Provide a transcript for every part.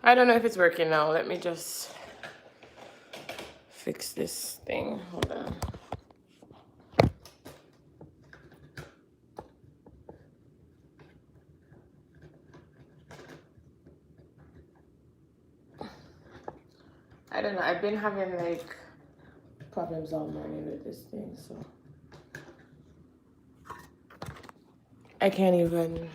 I don't know if it's working now. Let me just fix this thing. Hold on. I don't know. I've been having like problems all morning with this thing, so I can't even.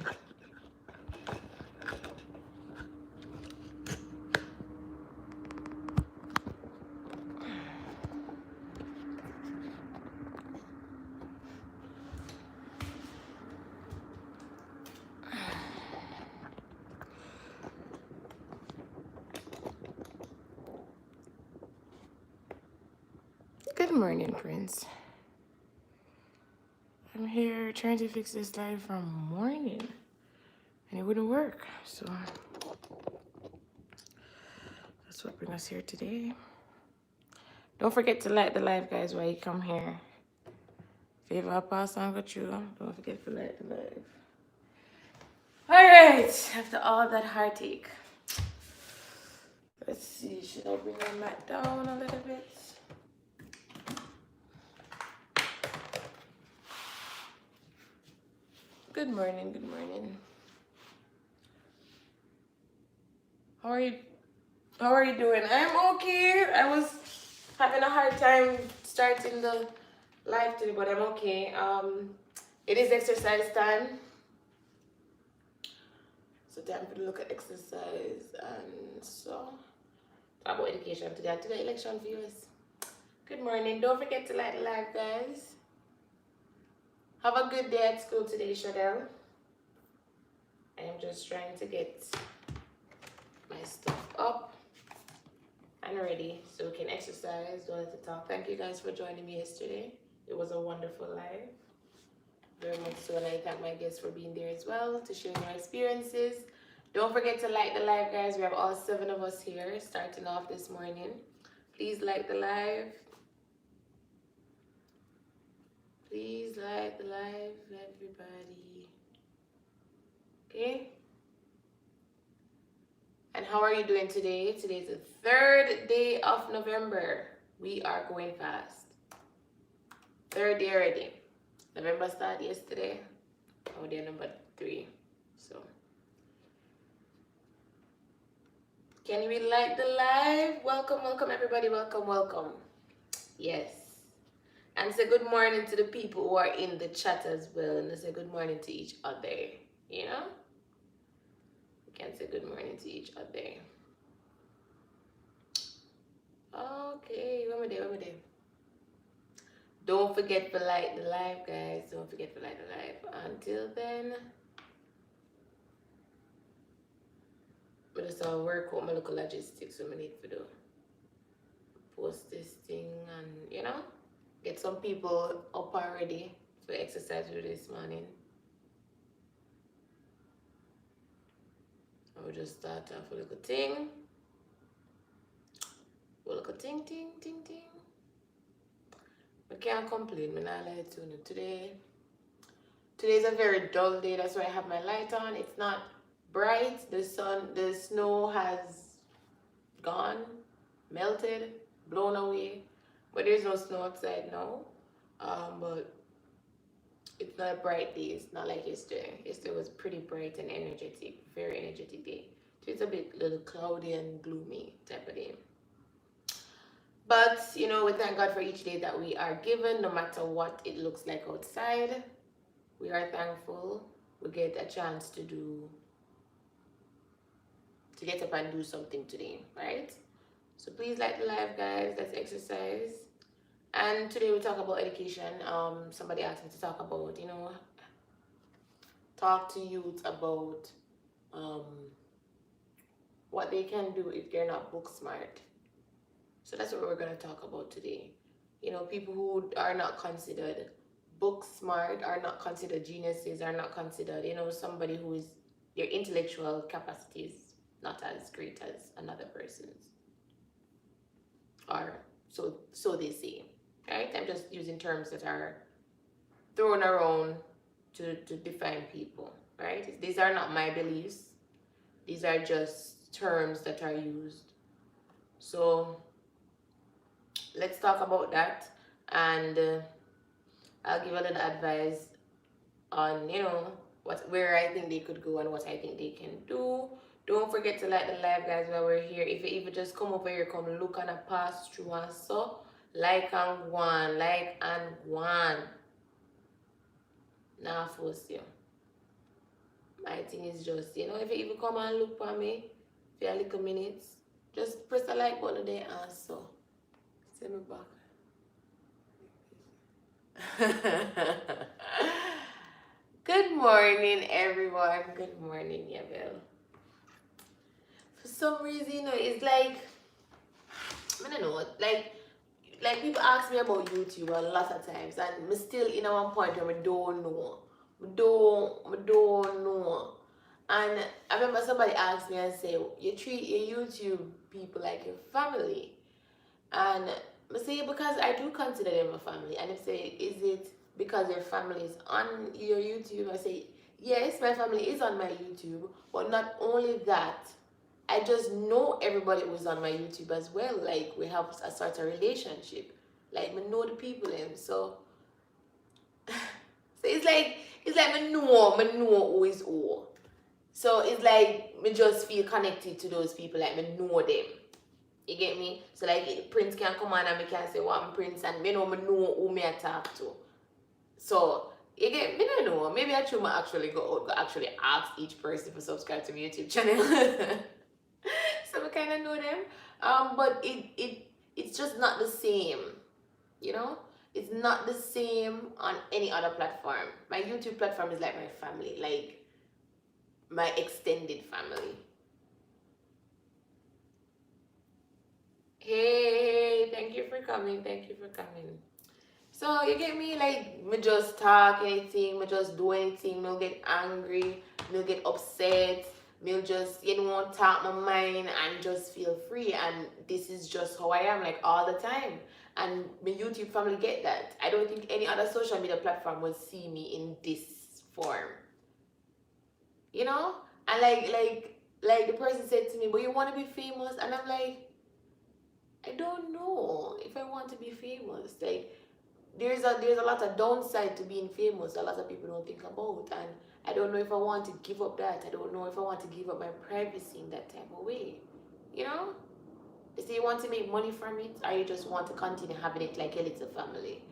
Good morning, Prince. I'm here trying to fix this live from morning, and it wouldn't work. So that's what brings us here today. Don't forget to like the live, guys, while you come here. If you ever pass on with you, don't forget to like the live. All right, after all that heartache, let's see. Should I bring my mat down a little bit? Good morning. Good morning. How are you? How are you doing? I'm okay. I was having a hard time starting the live today, but I'm okay. It is exercise time. So time to look at exercise and so talk about education today. Today election viewers. Good morning. Don't forget to like the live, guys. Have a good day at school today, Shanetel. I am just trying to get my stuff up and ready so we can exercise. Don't have to talk. Thank you guys for joining me yesterday. It was a wonderful live. Very much so, and I thank my guests for being there as well to share your experiences. Don't forget to like the live, guys. We have all 7 of us here starting off this morning. Please like the live. Please like the live, everybody. Okay? And how are you doing today? Today's the 3rd day of November. We are going fast. 3rd day already. November started yesterday. Oh, they're number 3. So, can we like the live? Welcome, welcome, everybody. Welcome, welcome. Yes. And say good morning to the people who are in the chat as well. And say good morning to each other. You know? We can say good morning to each other. Okay, when we there? Don't forget to like the live, guys. Don't forget to like the live. Until then, but just work out my local logistics what I need to do. Post this thing and, you know, get some people up already for exercise with this morning. I will just start off with a little ting. A little ting, ting, ting, ting. I can't complain, I'm not lying to you. Today's a very dull day, that's why I have my light on. It's not bright. The snow has gone, melted, blown away, but there's no snow outside now. But it's not a bright day. It's not like yesterday. Yesterday was pretty bright and energetic, very energetic day. So it's a bit little cloudy and gloomy type of day. But, you know, we thank God for each day that we are given, no matter what it looks like outside. We are thankful we get a chance to get up and do something today, right? So please like the live, guys. Let's exercise. And today we talk about education. Somebody asked me to talk about, you know, talk to youth about what they can do if they're not book smart. So that's what we're going to talk about today. You know, people who are not considered book smart, are not considered geniuses, are not considered, you know, somebody who is, their intellectual capacities not as great as another person's. Or so they say, right? I'm just using terms that are thrown around to define people, right? These are not my beliefs. These are just terms that are used. So let's talk about that, and I'll give a little advice on, you know, where I think they could go and what I think they can do. Don't forget to like the live, guys, while we're here. If you even just come over here, come look and pass through and so like and one, like and one. Now force you. My thing is just, you know, if you even come and look for me for a little minutes, just press the like button there and so. Send me back. Good morning, everyone. Good morning, Yabel. For some reason, you know, it's like, I don't know, like people ask me about YouTube a lot of times, and me still in one point where I don't know. I don't know. And I remember somebody asked me and say, you treat your YouTube people like your family. And I say, because I do consider them a family. And if say, is it because your family is on your YouTube? I say, yes, my family is on my YouTube. But not only that, I just know everybody who's on my YouTube as well. Like, we have a sort of relationship. Like, we know the people in. So it's like me know who is who. So it's like me just feel connected to those people, like me know them. You get me? So like Prince can come on and me can say, what I'm Prince, and me know who me I talk to. So you get me, don't know. Maybe I should actually go actually ask each person to subscribe to my YouTube channel. So we kind of know them. But it's just not the same. You know? It's not the same on any other platform. My YouTube platform is like my family, like my extended family. Hey, thank you for coming. Thank you for coming. So you get me, like me just talk anything, me just do anything, me'll get angry, me'll get upset, me'll just, you know, talk my mind and just feel free. And this is just how I am, like all the time. And my YouTube family get that. I don't think any other social media platform will see me in this form. You know? And like the person said to me, but you want to be famous? And I'm like, I don't know if I want to be famous. Like, there's a lot of downside to being famous a lot of people don't think about, and I don't know if I want to give up that. I don't know if I want to give up my privacy in that type of way. You know? They say you want to make money from it, or you just want to continue having it like a little family.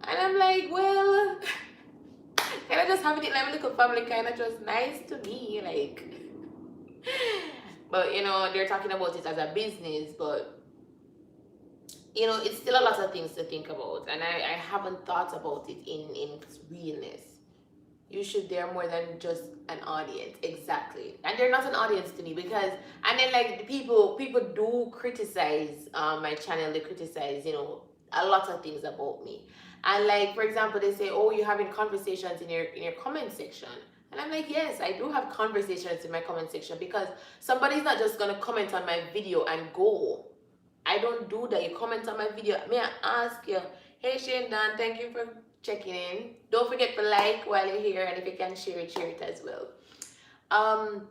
And I'm like, well, kind of just having it like a little family kind of just nice to me, like. But you know, they're talking about it as a business, but you know, it's still a lot of things to think about, and I haven't thought about it in realness. You should, they're more than just an audience, exactly, and they're not an audience to me, because, and then like the people do criticize my channel. They criticize, you know, a lot of things about me, and like for example, they say, oh, you're having conversations in your comment section. And I'm like, yes, I do have conversations in my comment section, because somebody's not just gonna comment on my video and go. I don't do that. You comment on my video. May I ask you, hey Shane Dan, thank you for checking in. Don't forget to like while you're here, and if you can share it as well.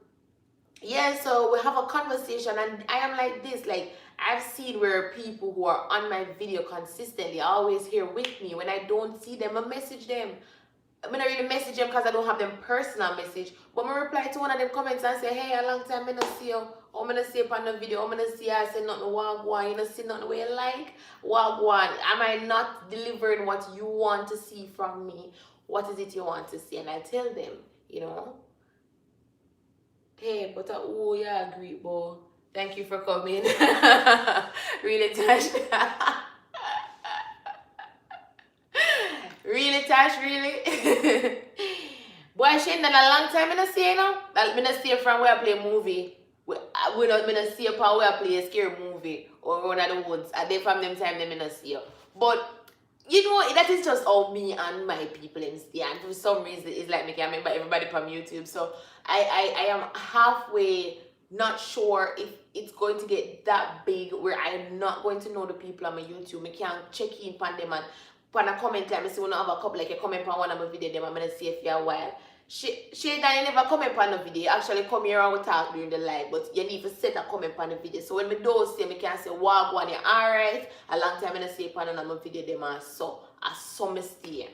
Yeah, so we have a conversation, and I am like this, like I've seen where people who are on my video consistently are always here with me. When I don't see them, I message them. I'm not really message them because I don't have them personal message, but I reply to one of them comments and say, hey, a long time I don't see you. I'm gonna see you on the video. I'm gonna see you. I say nothing wagwan. You know, see nothing where you like wagwan. Am I not delivering what you want to see from me? What is it you want to see? And I tell them, you know, hey, but oh yeah, agree, boy. Thank you for coming. Really touched. Really, Tash, really? Boy, Shane, done a long time I don't see you now. I don't see you from where I play a movie. I don't see you from where I play a scary movie or one of the woods. And then from them time, I don't see you. But, you know, that is just all me and my people in stay. And for some reason, it's like me can remember everybody from YouTube. So, I am halfway not sure if it's going to get that big where I'm not going to know the people on my YouTube. I can't check in on them and when I comment time, I see one have a couple like a comment on one of my video them, I'm gonna see it for a while. She that you never comment on the video. Actually come here and we talk during the live, but you need to set a comment on the video. So when me don't say, me can say wagwan, you alright. A long time I don't say on my video them and so I saw me stay.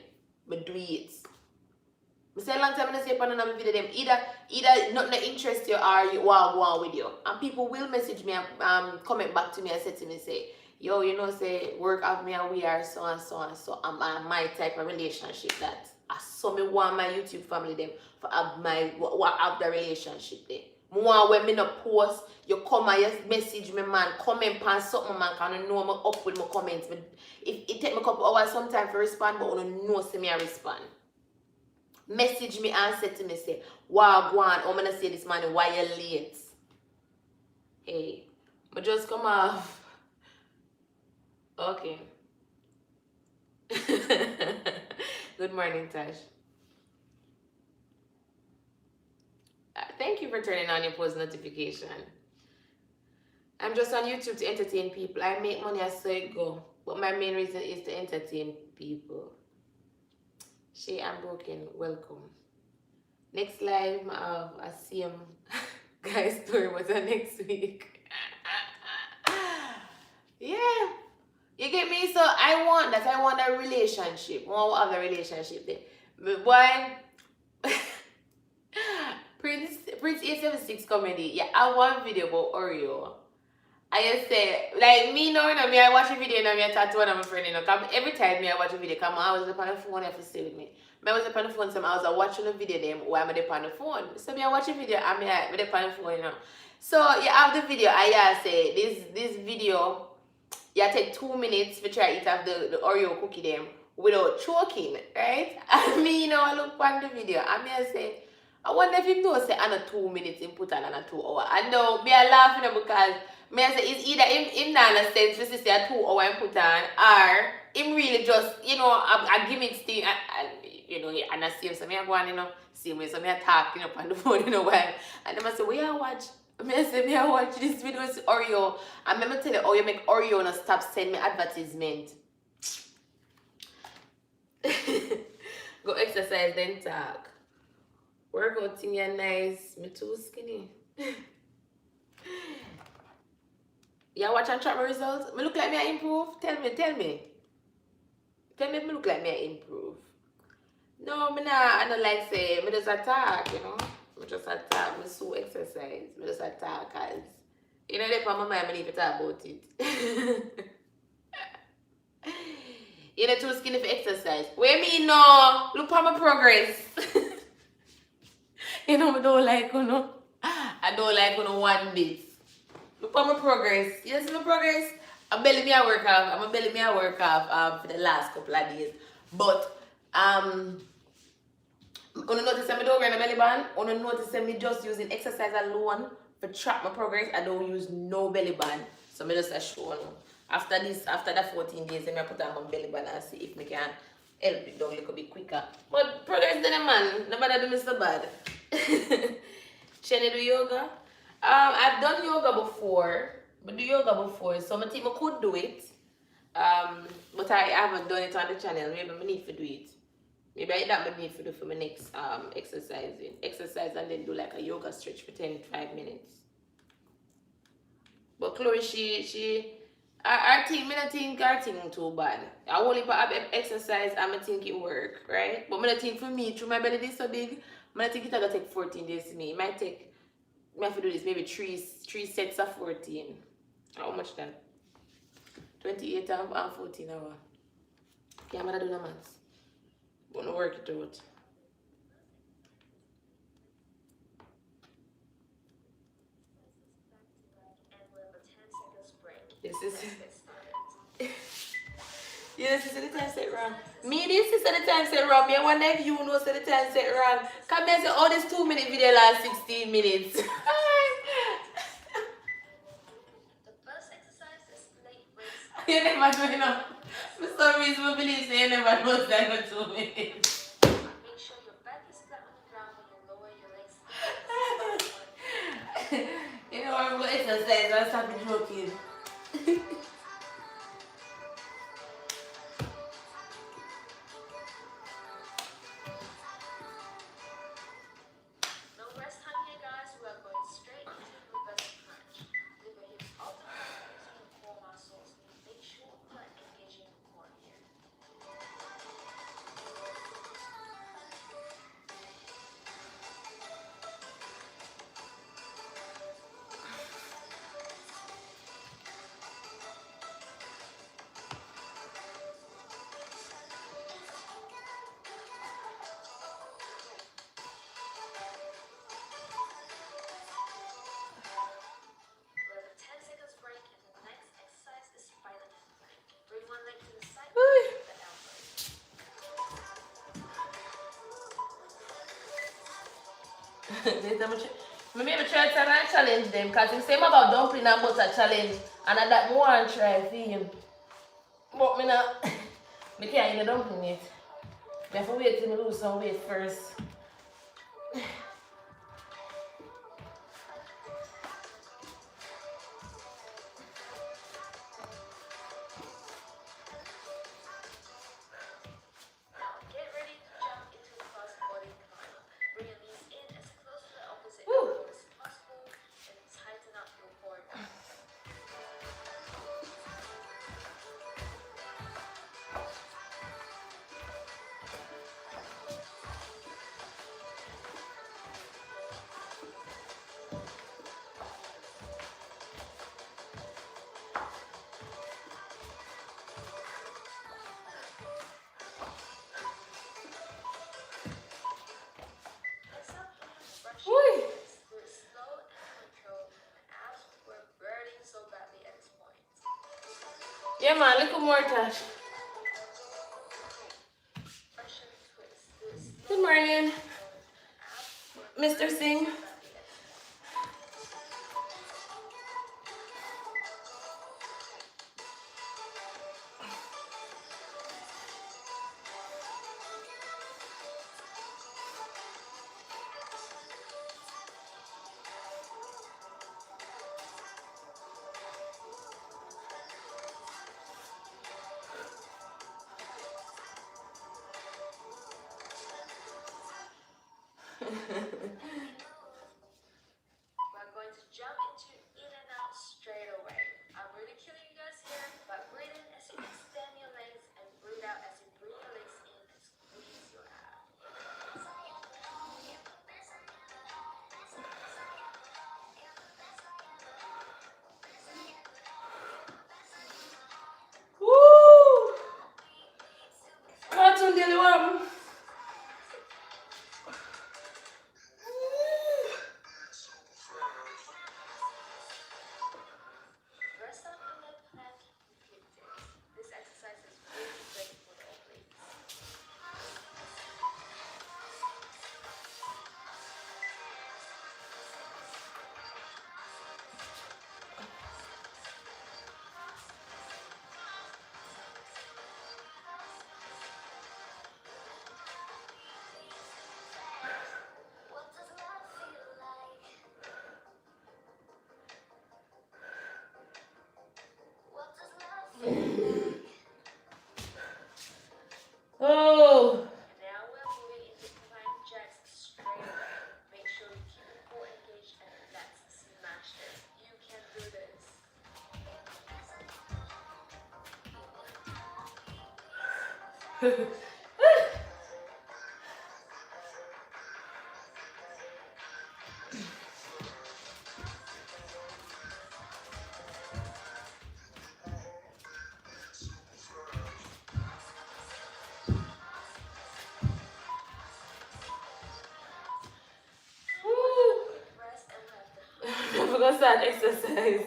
Me do it. I say a long time I don't say on my video them either not interest you or you wagwan with you. And people will message me and comment back to me and say to me say, yo, you know, say work out me and we are so and so and so. I'm my type of relationship that I saw me want my YouTube family them for have the relationship there. More when me no post, you come and you message me man, comment on something man, can you know me up with my comments. If it take me a couple hours sometimes to respond, but you know see me I respond. Message me and say to me say, wow, go on, I'm gonna say this man, why you late? Hey, but just come off. Okay. Good morning, Tash. Thank you for turning on your post notification. I'm just on YouTube to entertain people. I make money as so it go. But my main reason is to entertain people. Shay, I'm broken. Welcome. Next live, I see him. Guys, story was next week. Yeah. You get me? So I want that. I want a relationship. I want to have a relationship there. But boy, Prince 876 comedy. Yeah, I want video about Oreo. I just say, like me now, me I watch a video and I talk to one of my friends, come every time me I watch a video, come I was up on the phone, I have to stay with me. I was up on the phone, so I was watching a video them while I'm up on the phone. So me I watch a video and me I up on the phone, So you have the video, I say this video, you take 2 minutes to try to eat off the Oreo cookie them without choking, right? And me, I look on the video and me I say, I wonder if him knows say another 2 minutes in put on another 2 hours. I know me I laughing because me I say it's either him not understand to say a 2 hour and put on or him really just, a gimmick thing and and I see so me I go on, see me so me I talking up on the phone while and them I say, we are watch. Me I say me I watch this video with Oreo and me tell you how you make Oreo not stop send me advertisement. Go exercise then talk. Workout thing you nice. Me too skinny. You watch and track my results? Me look like me I improve? Tell me. Tell me if me look like me I improve. No, me not. I don't like say, me just attack, Me just attack. Me so exercise. Me just attack cause, they for my mind, me need to talk about it. You're too skinny for exercise. Where me no? Look at my progress. I don't like I don't like one bit. Look at my progress. You see my progress? I'm belly me I work off for the last couple of days. But you notice that I don't wear a belly band. You notice that me just using exercise alone for track my progress. I don't use no belly band. So me just show you. After that 14 days, I put on my belly band and see if I can help it down a little bit quicker. But progress then man, nobody do me so bad. Shane do yoga? I've done yoga before. So I think I could do it. But I haven't done it on the channel. Maybe I need to do it. Maybe that I need to do for my next exercising. Exercise and then do like a yoga stretch for 5 minutes. But Chloe, I don't think her thing too bad. I only have exercise and I think it work, right? But I think for me, through my belly is so big, I think it's gonna take 14 days to me. It might take, I have to do this maybe three sets of 14. How much that? 28 and 14 hours. Yeah, I'm gonna do the maths. Gonna work it out. This is yes, this is the time set wrong. Me, this is the time set wrong. Me, I wonder if you know the time set wrong. Come here and say, oh, this 2 minute video last 16 minutes. The first exercise is leg raise. You never know enough. For some reason, I believe you never know that for 2 minutes. Make sure your back is flat on the ground when you lower your legs. I'm going to exercise. I'll stop joking. Maybe I try to challenge them because the same about dumpling and butter challenge and I that more and try for him. But me not me can't eat the dumpling yet. I have to wait till me lose some weight first. Yeah man, little more Tash. Good morning, Mr. Singh. Woo! Cartoon daily one. Oh. We're gonna start exercise.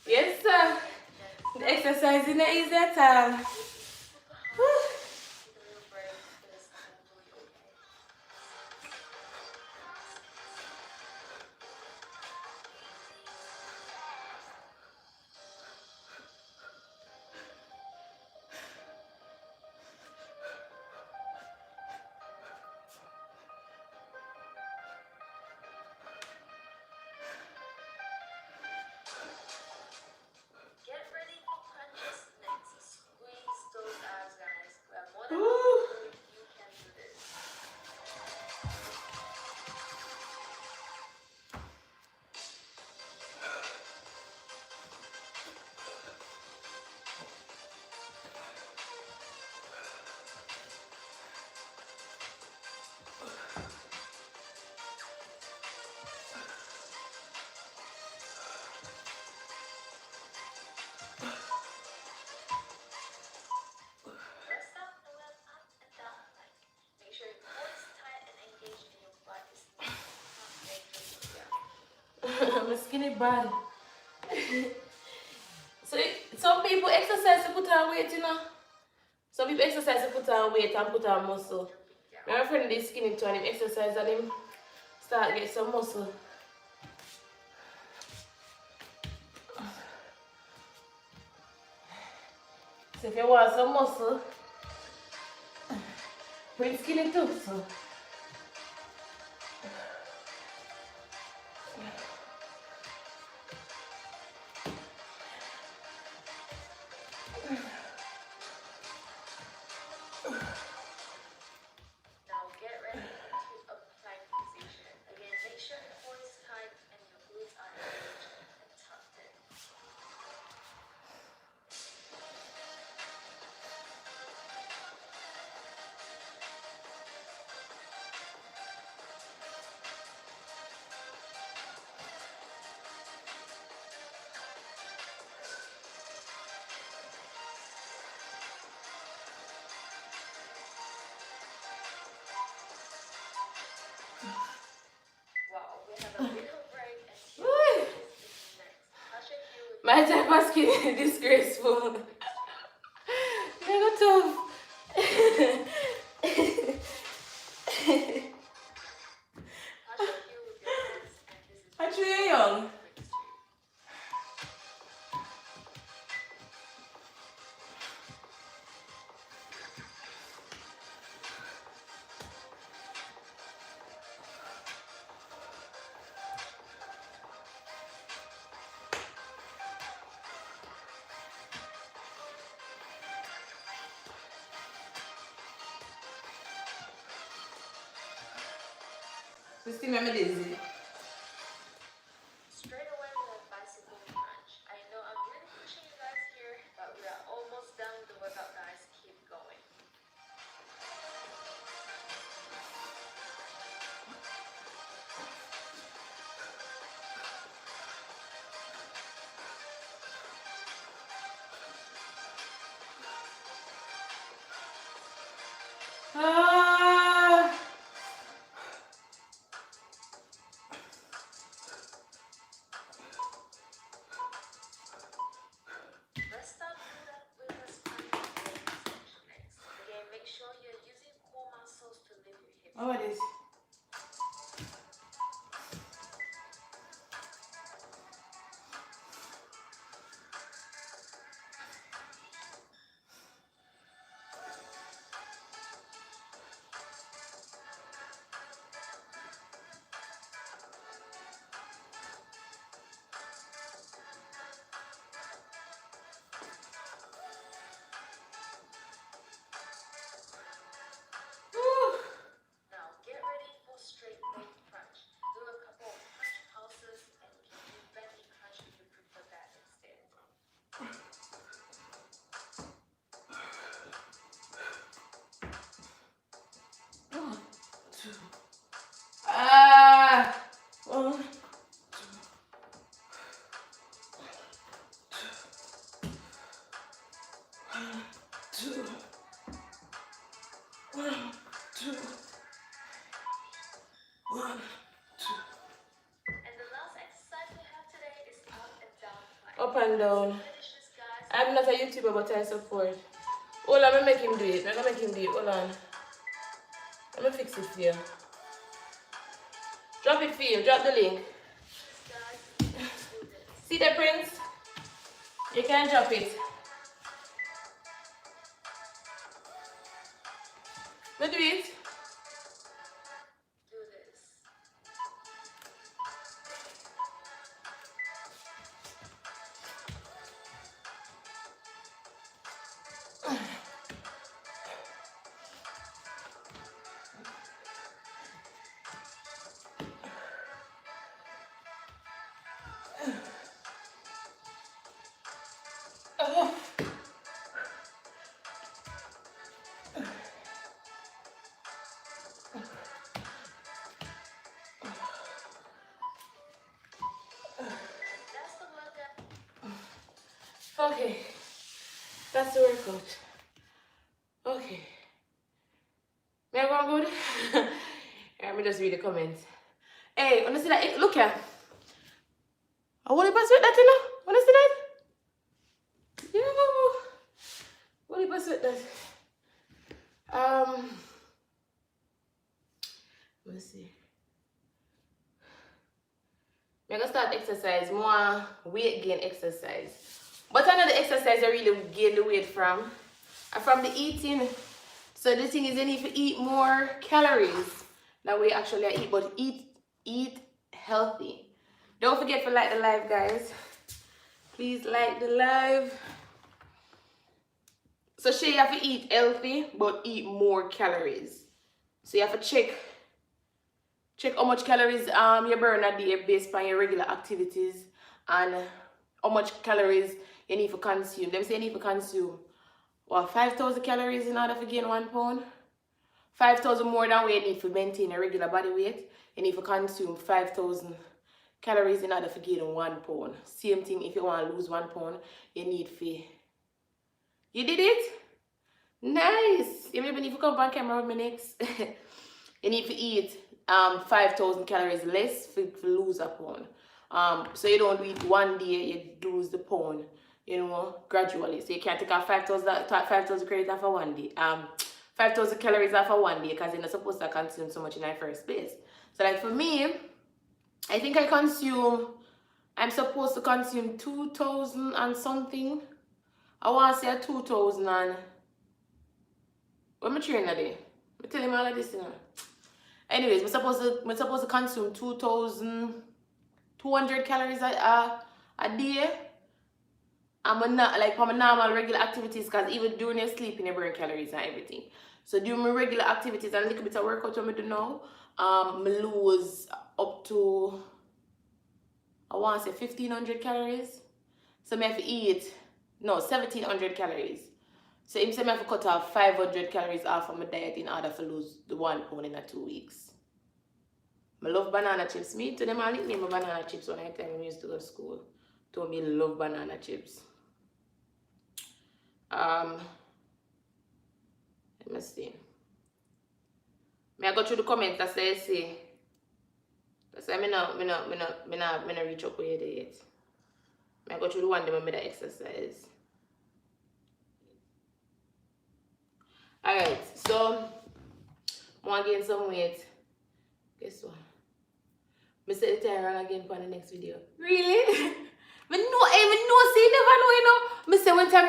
Yes, sir. The exercise is not easy at all. I'm a skinny body. So some people exercise to put on weight, you know. Some people exercise to put on weight and put on muscle. My friend is skinny too and him exercise and him Start get some muscle. So if you want some muscle, pretty skinny too. So. My type of skin is disgraceful. You're tough. Actually, you're young. We still remember this. Straight away we have bicycle crunch. I know I'm really pushing you guys here, but we are almost done with the workout, guys. Keep going. Let's start with a spine extension next. Again, make sure you're using core muscles to lift your hips. Oh, it is. Now get ready for straight leg crunch. Do a couple of crunch pulses and you can do bench crunch if you prefer that instead. And the last exercise we have today is up and down plank. Up and down. Finish this, guys. I'm not a YouTuber, but I support. Hold on, I'm gonna make him do it. I'm gonna make him do it. Hold on. Let me fix it for you. Drop it for you. Drop the link. See the prints? You can drop it. Let me do it. Do this. That's the workout. Okay. That's the workout. Okay. May I go good? Let me just read the comments. Hey, wanna see that? Look here. I want to pass with that, you know? Wanna see that? Yeah. What do you pass with that? Let's see. I'm gonna start exercise, more weight gain exercise. But another exercise I really gain the weight from the eating. So the thing is, you need to eat more calories than we actually eat, but eat healthy. Don't forget to like the live, guys. Please like the live. So you have to eat healthy, but eat more calories. So you have to check how much calories you burn a day based on your regular activities and how much calories you need to consume. Them say you need to consume 5,000 calories in order to gain 1 pound. 5,000 more than what you need to maintain a regular body weight. You need to consume 5,000 calories in order to gain 1 pound. Same thing if you want to lose 1 pound, you need to. You did it? Nice. You maybe need to come on camera with me next. You need to eat 5,000 calories less to lose a pound. So you don't do it one day, you lose the pound, gradually. So you can't take out 5,000 calories after one day. 5,000 calories after one day because you're not supposed to consume so much in the first place. So like for me, I think I'm supposed to consume 2,000 and something. I want to say 2,000 and what am I training a day? I tell him all of this, Anyways, we're supposed to consume 2,200 calories a day. I'm not like for my normal regular activities, because even during your sleeping you burn calories and everything. So during my regular activities and a little bit of workout what I do now, me lose up to I want to say 1,500 calories. So I have to eat 1,700 calories. So I have to cut off 500 calories off of my diet in order to lose the 1 pound in 2 weeks. I love banana chips. Me to them I nickname my banana chips when I used to go to school. Told me love banana chips. Let me see. May I go through the comments that say me not reach up where you yet. May I go through the one that made the exercise. Alright, so I want to gain some weight. Guess what? I set the timer again for the next video. Really? I know, say you never know, I say one time I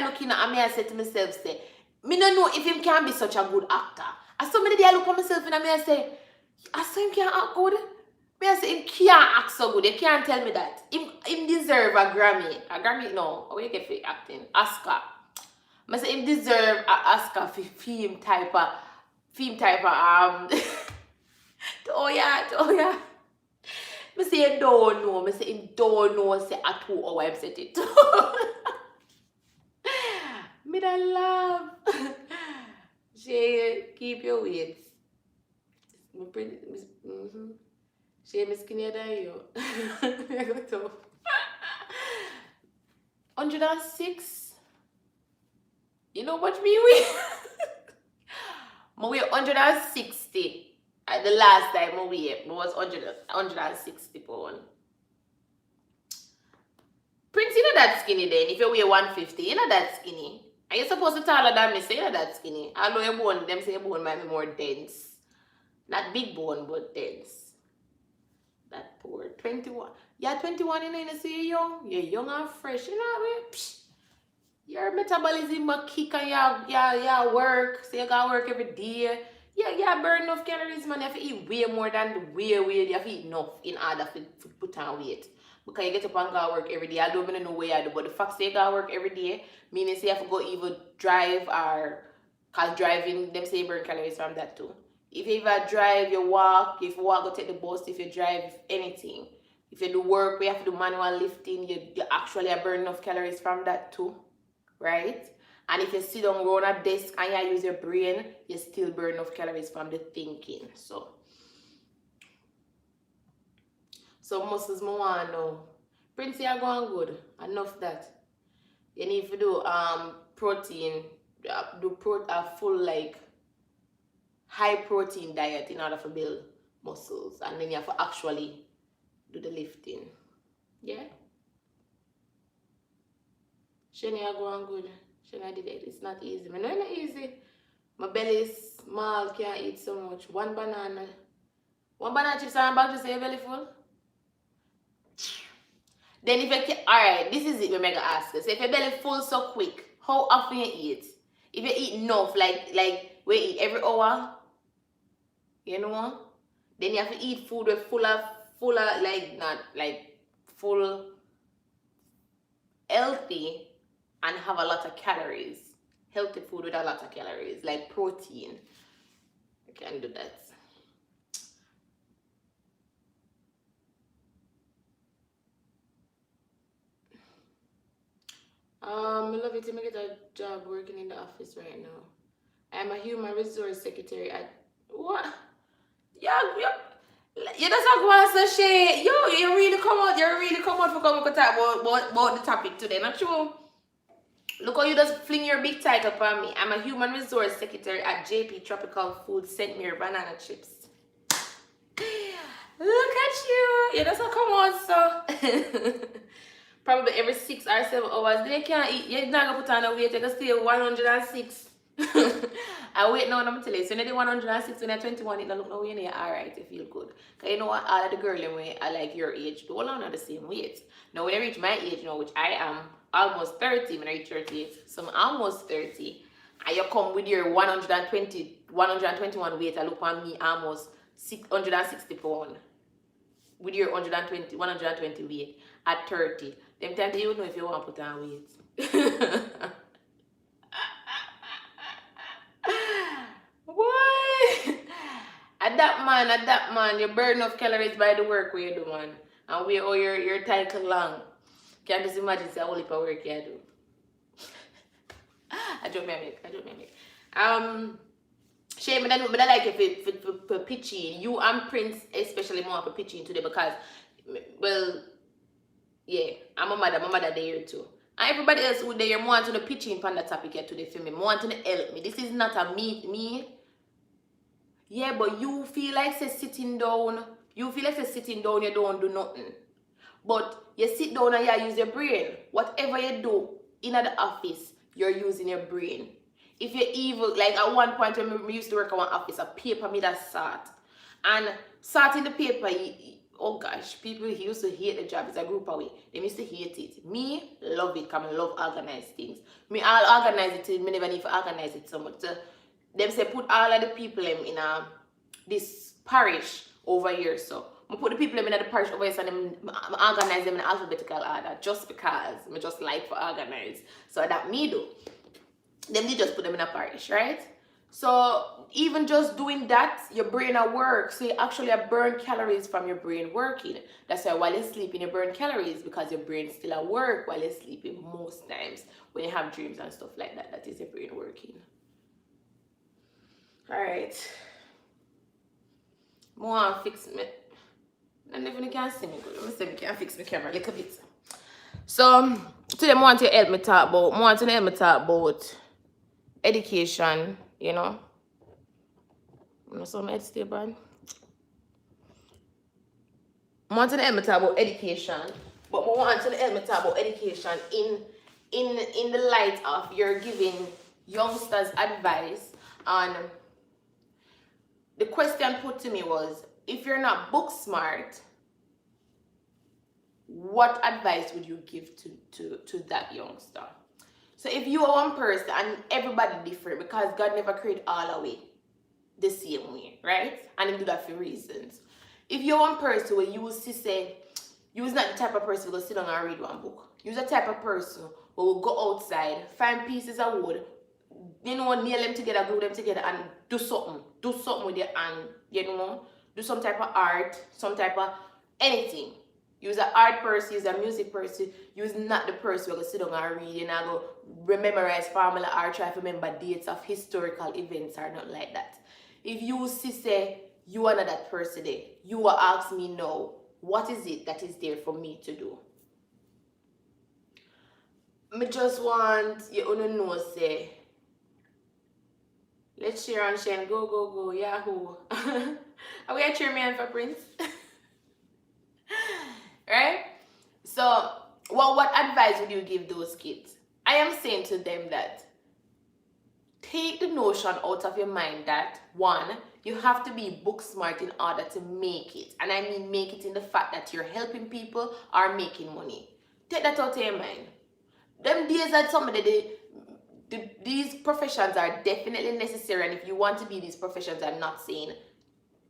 looking at me, I say to myself, say, I don't know if him can be such a good actor. I saw me I look at myself and I say, I saw him can't act good. I say him can't act so good. You can't tell me that. Him deserve a Grammy. A Grammy, no. How you get for acting? Oscar. I say him deserve an Oscar for film type of oh yeah. I say, I don't know. I say, I don't know. I say, at 2 hours, I set it. Me don't laugh. She keep your weight. She is skinnier than you. I got tough. 106. You know what me weigh? I weigh 160. The last time I weighed was 160 pounds. Prince, you're not that skinny then. If you weigh 150, you're not that skinny. And you're supposed to taller than me, so you're not that skinny. Although your bone, them say your bone might be more dense. Not big bone, but dense. That poor 21. Yeah, 21, you see you're young. You're young and fresh, Your metabolism will kick and you work. So you gotta work every day. Yeah, burn enough calories, man. You have to eat way more than the way you have to eat enough in order to put on weight. Because you get up and go work every day. I don't even know where you do, but the fact that you gotta work every day, meaning say you have to go either drive or, because driving, them say you burn calories from that too. If you either drive, you walk, if you walk, go take the bus, if you drive, anything. If you do work, we have to do manual lifting, you actually burn enough calories from that too, right? And if you sit down on a desk and you use your brain, you still burn enough calories from the thinking. So muscles more want to know. Prince, you're going good. Enough that. You need to do protein, a full like high protein diet in order to build muscles. And then you have to actually do the lifting. Yeah? Shane, you're going good. I did it. It's not easy. I know it's not easy. My belly is small, can't eat so much. One banana chips and a bag to say your belly full. Then if you can, alright, this is it we're gonna ask you. So if your belly full so quick, how often you eat? If you eat enough, like we eat every hour, you know, then you have to eat food with full of like not like full healthy and have a lot of calories. Healthy food with a lot of calories, like protein. You can do that. I love it to get a job working in the office right now. I'm a human resource secretary at what? Yeah, you just talk about some shit. Yo, you really come out for coming to talk about the topic today, not true? Look how you just fling your big title upon me. I'm a human resource secretary at JP Tropical Foods, sent me your banana chips. Look at you. You just come on, so. Probably every 6 or 7 hours. They can't eat. You're not gonna put on a weight. You can stay 106. I wait now, I'm gonna tell you. So you know the 106 when you're 21, it don't look no way you're alright, you feel good. Cause you know what, all of the girls are like your age, they all are the same weight. Now when I reach my age now, which I am almost 30, when I reach 38, so I'm almost 30, and you come with your 121 weight, I look on me almost 660 pounds. With your 120 weight at 30. Them times you know if you want to put on weight. What? At that man, you burn enough calories by the work where you do, man. And we owe your title long. Can't just imagine say all the work you do. I don't make. Shame, but I like it for pitching. You and Prince especially more for pitching today because, well, yeah, I'm a mother there too. And everybody else who there more to the pitching on the topic here today for me. More to help me. This is not a me. Yeah, but you feel like say sitting down. You don't do nothing. But you sit down and you use your brain. Whatever you do in the office, you're using your brain. If you're evil, like at one point when we used to work at one office, a paper made a sort. And sorting the paper, oh gosh, people used to hate the job. It's a group away. They used to hate it. Me, love it because I love organized things. Me, I'll organize it till me never need to organize it so much. So, them say put all of the people in this parish over here. So, I put the people in the parish over here so I organize them in alphabetical order just because I just like to organize. So that me do. Then they just put them in a parish, right? So even just doing that, your brain at work. So you actually burn calories from your brain working. That's why while you're sleeping, you burn calories because your brain's still at work while you're sleeping most times. When you have dreams and stuff like that, that is your brain working. Alright. I want to fix me. I never can see me good. Let me see if I can fix my camera a little bit. So today I want to help me talk about education, you know. So my head stay bad. I want to help me talk about education, but I want to help me talk about education in the light of you're giving youngsters advice. And the question put to me was, if you're not book smart, what advice would you give to that youngster? So if you are one person and everybody different because God never created all away the same way, right? And He do that for reasons. If you're one person where you will say, you is not the type of person who will sit down and read one book. You're the type of person who will go outside, find pieces of wood, you know, nail them together, glue them together and do something with your hand, you know, do some type of art, some type of anything. You're an art person, you're a music person, you're not the person who will sit down and read and go memorize formula or try to remember dates of historical events or not like that. If you say you are not that person there, you will ask me now, what is it that is there for me to do? I just want you to know, say, let's share and Shane, go, Yahoo. Are we a chairman for Prince? Right? So, what advice would you give those kids? I am saying to them that take the notion out of your mind that, one, You have to be book smart in order to make it. And I mean make it in the fact that you're helping people or making money. Take that out of your mind. Them days that somebody, these professions are definitely necessary. And if you want to be these professions, I'm not saying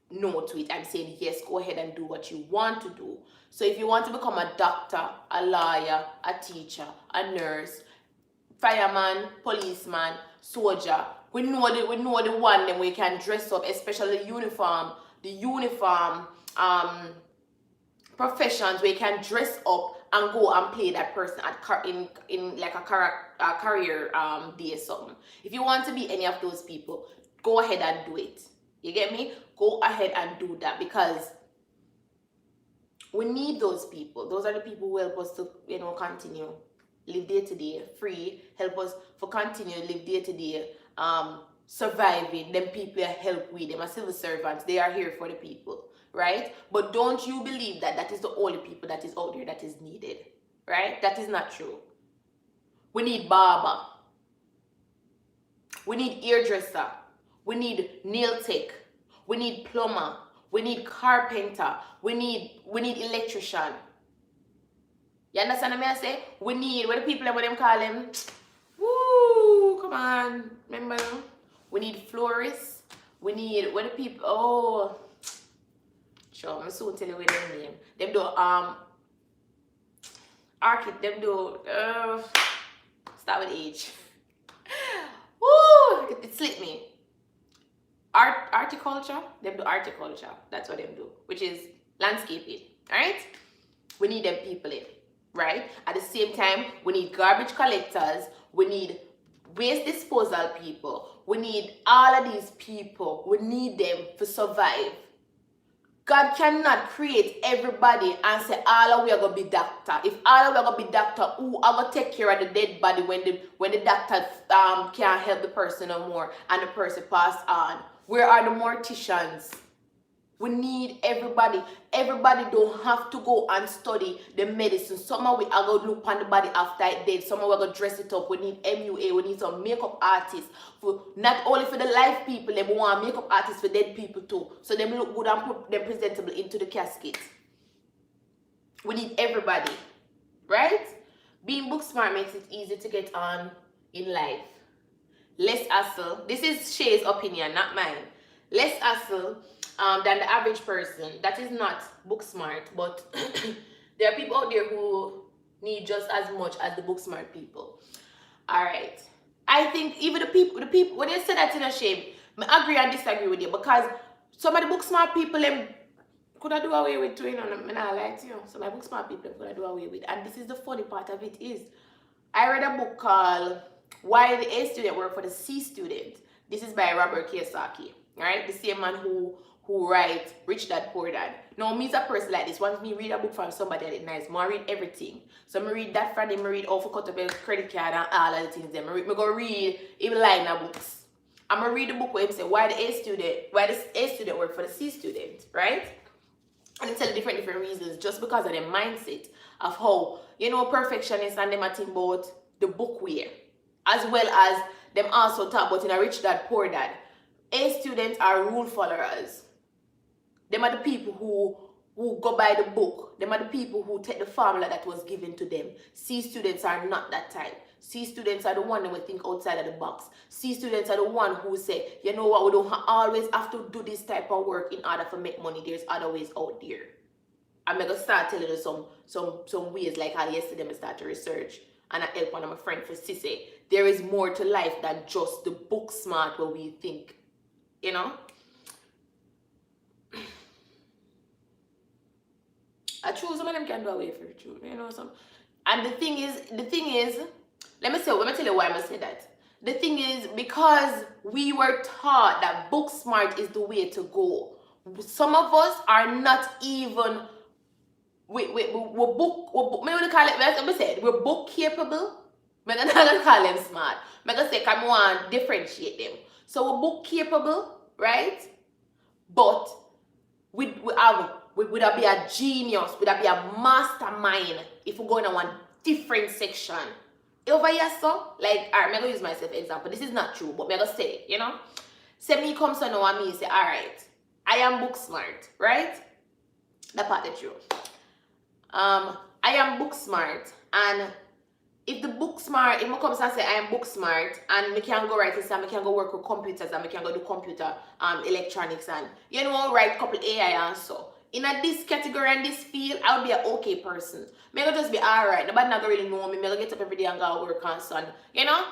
no to it. I'm saying yes, go ahead and do what you want to do. So if you want to become a doctor, a lawyer, a teacher, a nurse, fireman, policeman, soldier, we know the one that we can dress up, especially the uniform professions where you can dress up and go and play that person in like a career day or something. If you want to be any of those people, go ahead and do it. You get me? Go ahead and do that, because we need those people. Those are the people who help us to, continue live day to day free, help us for continue live day to day surviving. Them people help with them are civil servants. They are here for the people, right? But don't you believe that that is the only people that is out there that is needed, right? That is not true. We need barber, we need hairdresser, we need nail tech, we need plumber, we need carpenter, we need electrician. You understand what I say? We need, what the people, what them call them? Woo, come on, remember? We need florists. We need, what the people, oh, sure, I'm soon tell you what their name. Them do, them do, start with H. Woo, it slipped me. Horticulture, them do horticulture. That's what them do, which is landscaping, alright? We need them people in, right? At the same time, we need garbage collectors, we need waste disposal people, we need all of these people, we need them to survive. God cannot create everybody and say all of we are gonna be doctor. If all of we are gonna be doctor, who are gonna take care of the dead body when the doctor can't help the person no more and the person passed on? Where are the morticians? We need everybody. Everybody don't have to go and study the medicine. Somehow we are going to look on the body after it dead. Somehow we're going to dress it up. We need MUA. We need some makeup artists. For not only for the live people, they want makeup artists for dead people too. So them look good and put them presentable into the casket. We need everybody. Right? Being book smart makes it easy to get on in life. Less hassle. This is Shay's opinion, not mine. Less hassle than the average person that is not book smart, but there are people out there who need just as much as the book smart people. All right, I think even the people when they say that in a shame, I agree and disagree with you, because some of the book smart people them could I do away with too, I'm not like to you. Some of the book smart people could I do away with, and this is the funny part of it is, I read a book called Why the A Student Work for the C Student. This is by Robert Kiyosaki, right? The same man who write Rich Dad Poor Dad. Now, me as a person like this, once me read a book from somebody that is nice, I read everything. So I read that from him, I read how to cut up a credit card and all of the things. Then I go read even line of books. I'm gonna read the book where he say why the A student work for the C student, right? And he tell different reasons just because of their mindset of how, perfectionists and them I think about the book wear. As well as them also talk about in a Rich Dad Poor Dad. A students are rule followers. Them are the people who go by the book. Them are the people who take the formula that was given to them. C students are not that type. C students are the one that will think outside of the box. C students are the one who say, you know what, we don't always have to do this type of work in order to make money. There's other ways out there. I'm going to start telling you some ways, like how yesterday I started to research and I help one of my friends for Sissy. There is more to life than just the book smart where we think, I choose some of them can do away for you, some. And the thing is, let me tell you why I'm gonna say that. The thing is, because we were taught that book smart is the way to go. Some of us are not even we're book capable. I'm not gonna call them smart. I'm gonna say I want to differentiate them. So we're book capable, right? But we would be a genius, would be a mastermind if we go in one different section. Over here, so like, alright, I'm gonna use myself example. This is not true, but I'm gonna say it, Say me comes to know and me say, alright, I am book smart, right? That part the truth. I am book smart, and if the book smart, if me comes and say I am book smart and me can go write this and me can go work with computers and me can go do computer electronics and you know write couple AI and so. In a this category and this field, I would be an okay person. Me go just be alright. Nobody not gonna really know me. Me go get up every day and go work and so on. You know?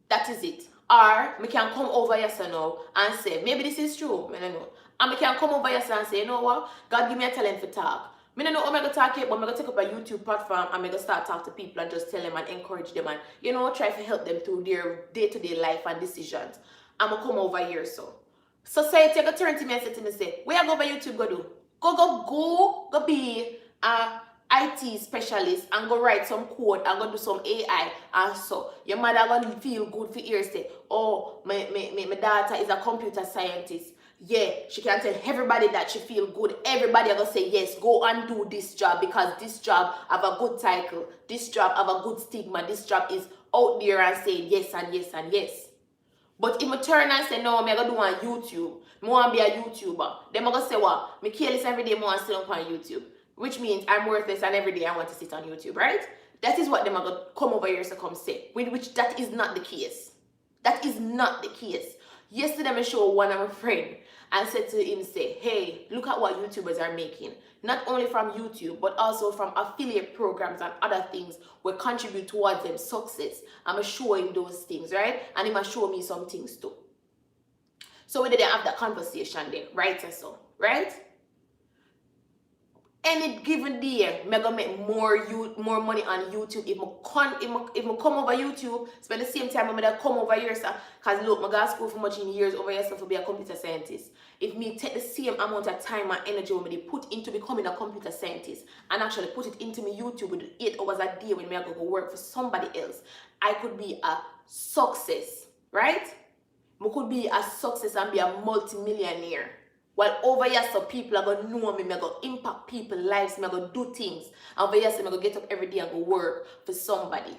That is it. Or me can come over here so now and say, maybe this is true. I don't know. And me can come over here and say, you know what? God give me a talent for talk. Me don't know how I'm going to talk it, but I'm going to take up a YouTube platform and I'm going to start talk to people and just tell them and encourage them and, you know, try to help them through their day-to-day life and decisions. I'm going to come over here so. Society going to turn to me and say to me, say, where you go over YouTube go do? Go be a IT specialist and go write some code and go do some AI and so. Your mother gonna feel good for ears say, oh, my daughter is a computer scientist. Yeah, she can tell everybody that she feel good. Everybody are gonna say, yes, go and do this job because this job have a good title. This job have a good stigma. This job is out there and say yes and yes and yes. But if I turn and say, no, I'm going to do on YouTube. I want to be a YouTuber. Then I'm going to say, what? I careless every day, I want to sit up on YouTube. Which means I'm worthless and every day I want to sit on YouTube, right? That is what them are going to come over here to come say. Which that is not the case. That is not the case. Yesterday I showed one of my friend and said to him, say, hey, look at what YouTubers are making. Not only from YouTube, but also from affiliate programs and other things will contribute towards them success. I'm showing those things, right? And he must show me some things too. So we didn't have that conversation there, right? And so, right? Any given day, I'm gonna make more money on YouTube. If I come over YouTube, spend the same time I'm gonna come over here, so, cause look, I got school for much in years over here, so for be a computer scientist. If me take the same amount of time and energy when me put into becoming a computer scientist and actually put it into my YouTube with 8 hours a day when I go work for somebody else, I could be a success, right? I could be a success and be a multi-millionaire. While over here, so people are going to know me, I'm going to impact people's lives, I'm going to do things. And over here, so I'm going to get up every day and go work for somebody.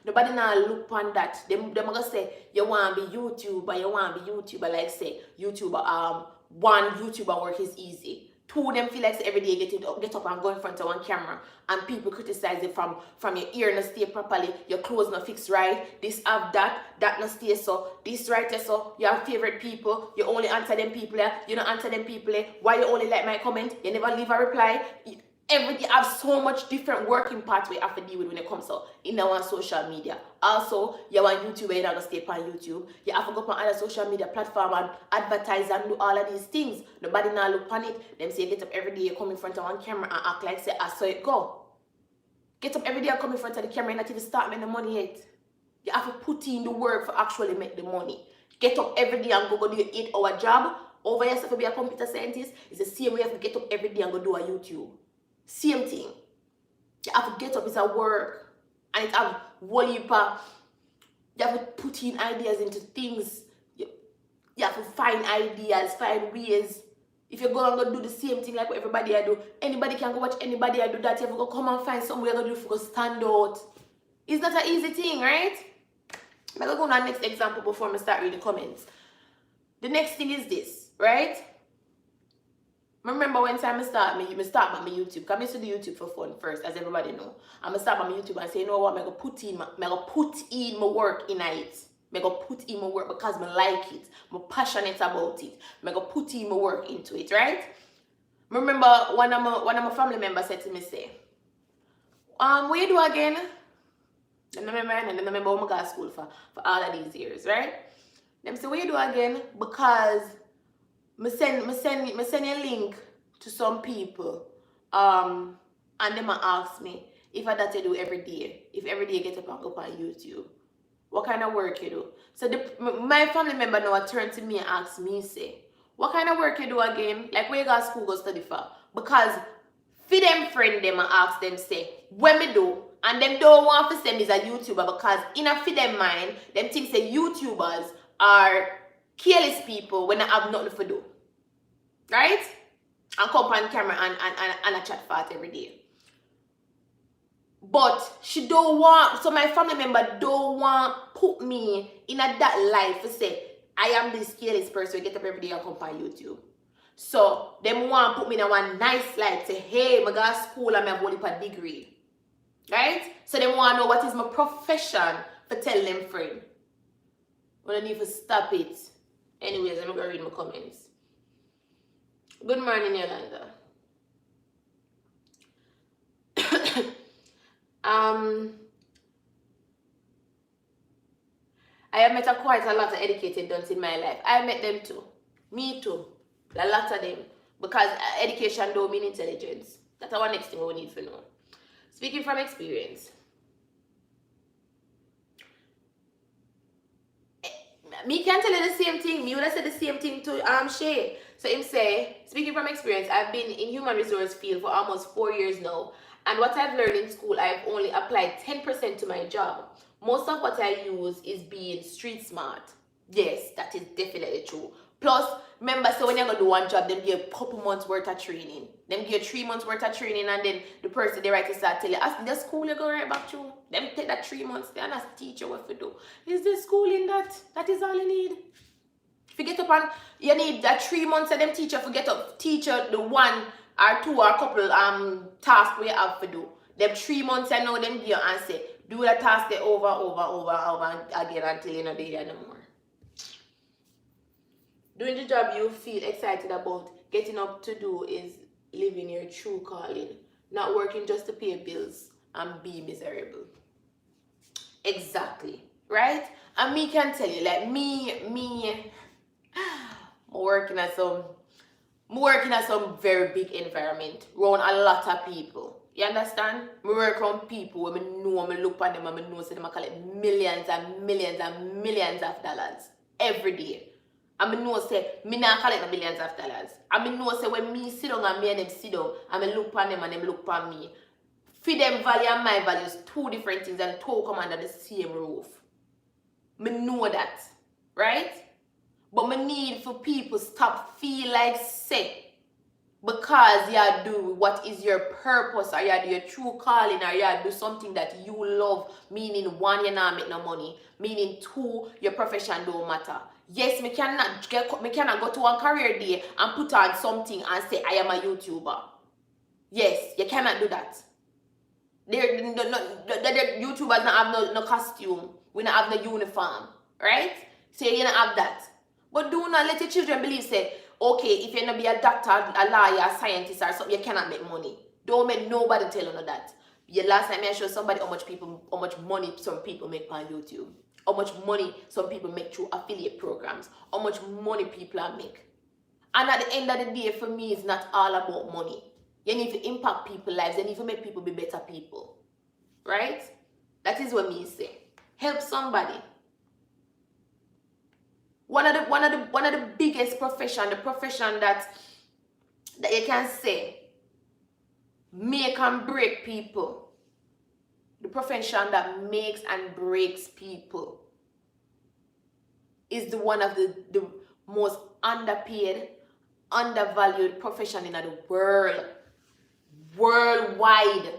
Nobody now look on that. Them going to say, you want to be YouTuber, you want to be YouTuber. Like say, YouTuber, one YouTuber work is easy. Two, them feel like every day get up and go in front of one camera and people criticize it from your ear not stay properly, your clothes not fixed right, this have that not stay so, this right there so, you have favorite people, you only answer them people, you don't answer them people, why you only like my comment, you never leave a reply. You have so much different working parts we have to deal with when it comes to in our social media. Also, you want YouTuber, you're not going to stay on YouTube. You have to go on other social media platform and advertise and do all of these things. Nobody now look on it. Them say you get up every day, you come in front of one camera and act like say, I saw it go. Get up every day and come in front of the camera and not even start making the money yet. You have to put in the work for actually make the money. Get up every day and go do your 8-hour job. Over here, to be a computer scientist, it's the same way you have to get up every day and go do a YouTube. Same thing. You have to get up, it's a work. And it have whole heap of, you have to put in ideas into things. You have to find ideas, find ways. If you go and go do the same thing like what everybody I do, anybody can go watch anybody I do that. You have to go come and find somewhere to do for go stand out. It's not an easy thing, right? I'm going to go on the next example before I start reading the comments. The next thing is this, right? Remember when time I start my YouTube, because I used to do YouTube for fun first, as everybody know. I'm going to start my YouTube and say, you know what, I'm going to put in my work in it. I'm going to put in my work because I like it. I'm passionate about it. I'm going to put in my work into it, right? Remember one of my family members said to me, say, what you do again? I remember when I got to school for all of these years, right? Them say, what you do again? Because I send a link to some people, and them ask me if I that you do every day. If every day you get up and go on YouTube, what kind of work you do? So my family member now turn to me and ask me, say, what kind of work you do again? Like where you go to school go study for? Because for them friend them and ask them, say, what me do? And them don't want to send me as a YouTuber because in a for them mind, them think say YouTubers are careless people when I have nothing to do. Right? And come on camera and a chat fart every day. But she don't want, so my family member don't want put me in that life to say, I am this careless person who get up every day and come on YouTube. So, them want to put me in one nice light, say, hey, I go to school and I have a degree. Right? So, they want to know what is my profession for tell them friend. Well, I need to stop it. Anyways, I'm going to read my comments. Good morning, Yolanda. I have met quite a lot of educated adults in my life. I met them too. Me too. A lot of them. Because education don't mean intelligence. That's our next thing we need to know. Speaking from experience. Me can tell you the same thing. Me would have said the same thing to Shay. So him say, speaking from experience, I've been in human resource field for almost 4 years now. And what I've learned in school, I've only applied 10% to my job. Most of what I use is being street smart. Yes, that is definitely true. Plus, remember, so when you're going to do one job, them give a couple months worth of training. Them give 3 months worth of training, and then the person, they write to start tell you, ask the school you go right back to. Them take that 3 months, they and ask teacher what to do. Is the schooling that? That is all you need. If you get up and you need that 3 months, and them teacher forget up, teacher the 1 or 2 or a couple tasks we have to do. Them 3 months, I know them give you and say, do the task they over again until you know they are no more. Doing the job you feel excited about, getting up to do is living your true calling. Not working just to pay bills and be miserable. Exactly. Right? And me can tell you, like me working at some very big environment, around a lot of people. You understand? I work around people where I know, I look at them and I know so them collect millions and millions and millions of dollars every day. And I know say, I not collect millions of dollars. And I know say when me sit down and me and them sit down, and I look at them and them look at me, for them value and my values, 2 different things and 2 come under the same roof. I know that. Right? But I need for people stop feel like sick. Because you do what is your purpose, or you do your true calling, or you do something that you love, meaning 1, you not make no money, meaning 2, your profession don't matter. Yes, me cannot go to one career day and put on something and say I am a YouTuber. Yes, you cannot do that. The YouTubers don't have no costume, we don't have no uniform, right? So you don't have that. But do not let your children believe say, okay, if you're not be a doctor, a lawyer, a scientist or something, you cannot make money. Don't make nobody tell you that. The last time I showed somebody how much money some people make on YouTube. How much money some people make through affiliate programs. How much money people make. And at the end of the day, for me, it's not all about money. You need to impact people's lives. You need to make people be better people. Right? That is what me say. Help somebody. One of the biggest profession, the profession that you can say make and break people. The profession that makes and breaks people is the one of the most underpaid, undervalued profession in the world. Worldwide.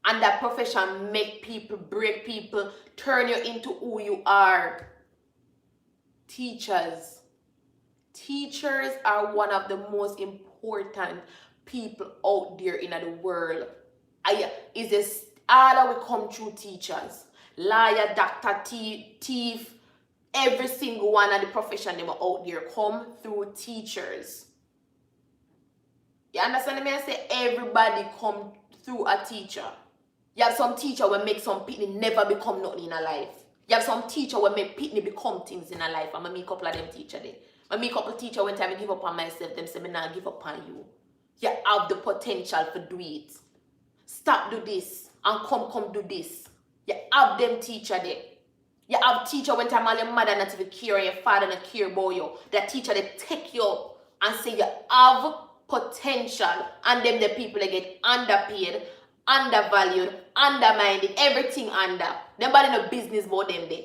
And that profession make people, break people, turn you into who you are. Teachers. Teachers are one of the most important people out there in the world. All that will come through teachers. Lawyer, doctor, thief, every single one of the profession them out there come through teachers. You understand me? I say everybody come through a teacher. You have some teacher will make some people never become nothing in a life. You have some teacher will make people become things in a life. I'm going to meet a couple of them teacher there. I meet a couple of teacher when time I give up on myself, them say me not give up on you. You have the potential to do it. Stop do this and come do this. You have them teacher there. You have teacher when time all your mother not even care and your father not care about you. That teacher they take you up and say you have potential, and them the people that get underpaid, undervalued, undermined, everything under. Nobody no business about them there.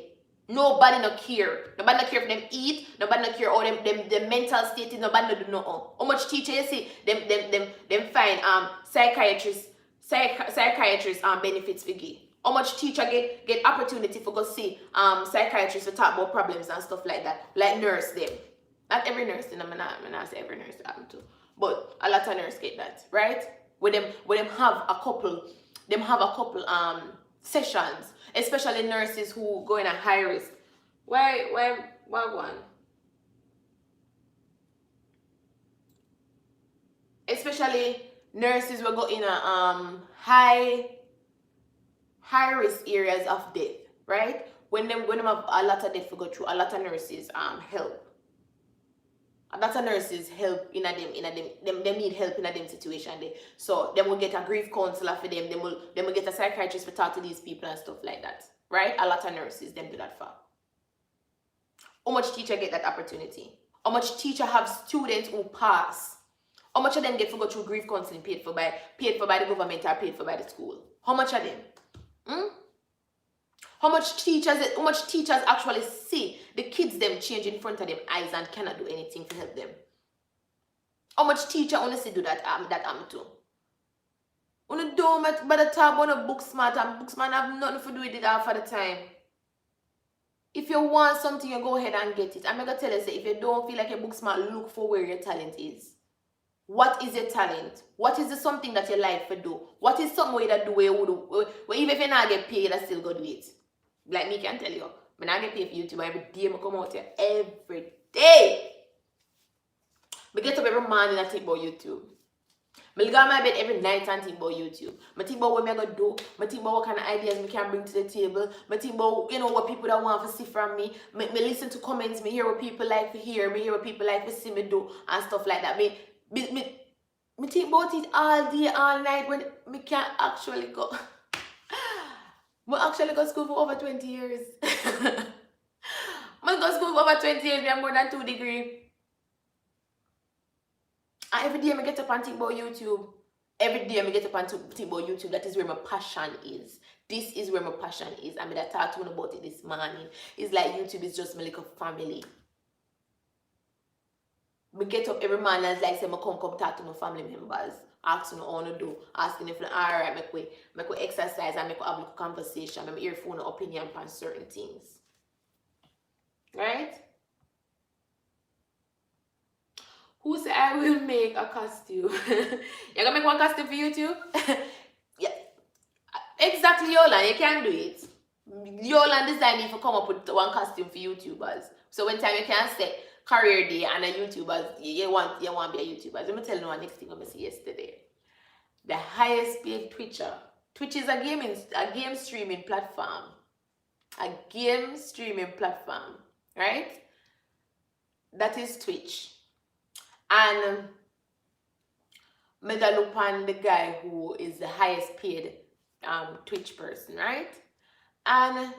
Nobody no care. Nobody no care if them eat. Nobody no care how them mental state is. Nobody no do nothing. How much teacher you see them find psychiatrists benefits for give. How much teacher get opportunity for go see psychiatrists to talk about problems and stuff like that, like nurse them. Not every nurse, I'm not say every nurse happen to, but a lot of nurses get that, right? Where them have a couple sessions, especially nurses who go in a high risk. Why one? Especially nurses will go in a high risk areas of death, right? When them have a lot of death to go through, a lot of nurses help. A lot of nurses help in them need help in them situation there. So them will get a grief counselor for them. Them will get a psychiatrist to talk to these people and stuff like that. Right? A lot of nurses them do that for. How much teacher get that opportunity? How much teacher have students who pass? How much of them get to go through grief counseling paid for by the government or paid for by the school? How much of them? How much teachers actually see the kids them change in front of them eyes and cannot do anything to help them? How much teacher honestly do that too? When don't by the time on a book smart and book smart have nothing to do with it half of the time. If you want something, you go ahead and get it. I'm gonna tell you, say, if you don't feel like a book smart, look for where your talent is. What is your talent? What is the something that you like to do? What is some way that do where you would, even if you not get paid, I still go do it. Like me can tell you, I not get paid for YouTube every day. I come out here every day. I get up every morning and think about YouTube. I go on my bed every night and think about YouTube. I think about what I'm going to do. I think about what kind of ideas I can bring to the table. I think about, what people that want to see from me. I listen to comments. I hear what people like to hear. I hear what people like to see me do and stuff like that. I think about it all day, all night when I can't actually go. I actually go to school for over 20 years. I go to school for over 20 years. I have more than 2 degrees. And every day I get up and think about YouTube. Every day I get up and think about YouTube. That is where my passion is. This is where my passion is. I talked to you about it this morning. It's like YouTube is just my little family. I get up every morning and it's like say I come talk to my family members. Asking what I want to do. Asking if alright, make we exercise and make we have a conversation. I'm here for an opinion on certain things. Right? Who said I will make a costume? You're gonna make one costume for YouTube? Yeah. Exactly, Yolan, you can do it. Yolan design if you come up with one costume for YouTubers. So when time you can say career day and a YouTubers, you want to be a YouTuber. Let me tell you one next thing I see yesterday. The highest paid Twitcher. Twitch is a game streaming platform. A game streaming platform. Right? That is Twitch. And I look on the guy who is the highest paid Twitch person, right? And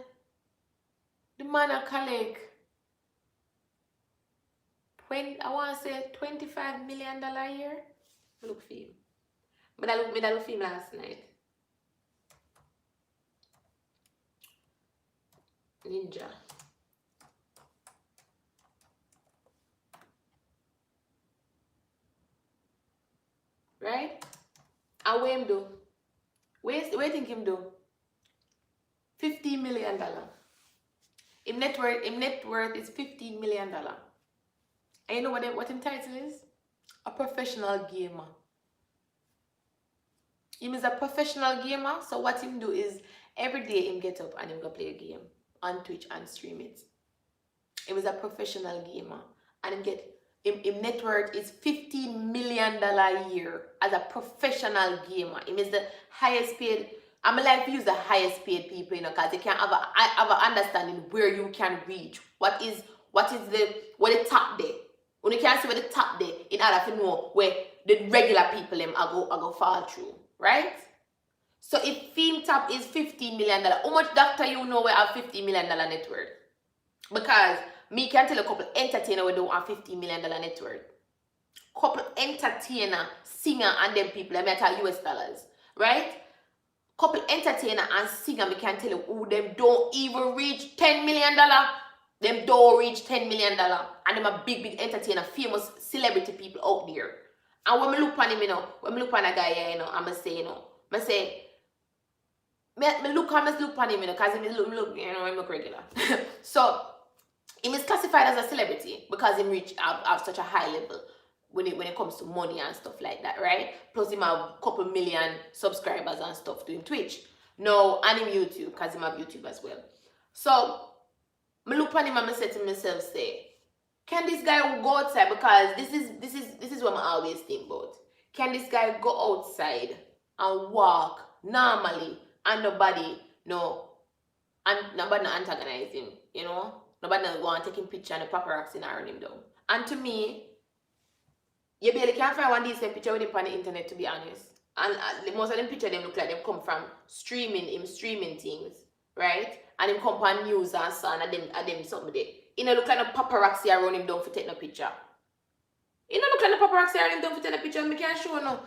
the man a collect I want to say $25 million a year. Look for him. But I look for him last night. Ninja. Right? And what him do? What do you think him do? $15 million. His net worth is $15 million. And you know what his title is? A professional gamer. Him is a professional gamer, so what him do is every day him get up and him go play a game on Twitch and stream it. He was a professional gamer and him get him net worth is $15 million a year as a professional gamer. Him is the highest paid. I'm like to use the highest paid people, because they can have a understanding where you can reach. What is the top there? When you can see where the top there, in order to know where the regular people them are go fall through, right? So if film top is $15 million, how much doctor you know we have $15 million net worth? Because me can tell a couple entertainer we don't have $15 million net worth. Couple entertainer, singer, and them people, I mean US dollars, right? Couple entertainer and singer, me can tell you who them don't even reach $10 million. Them don't reach $10 million. And them a big entertainer, famous celebrity people out there. And when I look on him, when I look on a guy here, I'ma say, me look on him, you know, because he look, you know, him look regular. So, he is classified as a celebrity because he reach have such a high level when it comes to money and stuff like that, right? Plus, he have a couple million subscribers and stuff doing Twitch. No, and him YouTube, because he have YouTube as well. So, me look on him and I say to myself, say, can this guy go outside? Because this is what I always think about. Can this guy go outside and walk normally and nobody antagonize him, you know? Nobody go and take him picture and the paparazzi and run him down. And to me, you barely can't find one decent picture with him on the internet, to be honest. And most of them pictures them look like them come from streaming things, right? And him come on news and so on, and them something there. He don't look like no paparazzi around him down for take no picture. He don't look like no paparazzi around him down for take no picture. And I can't show no.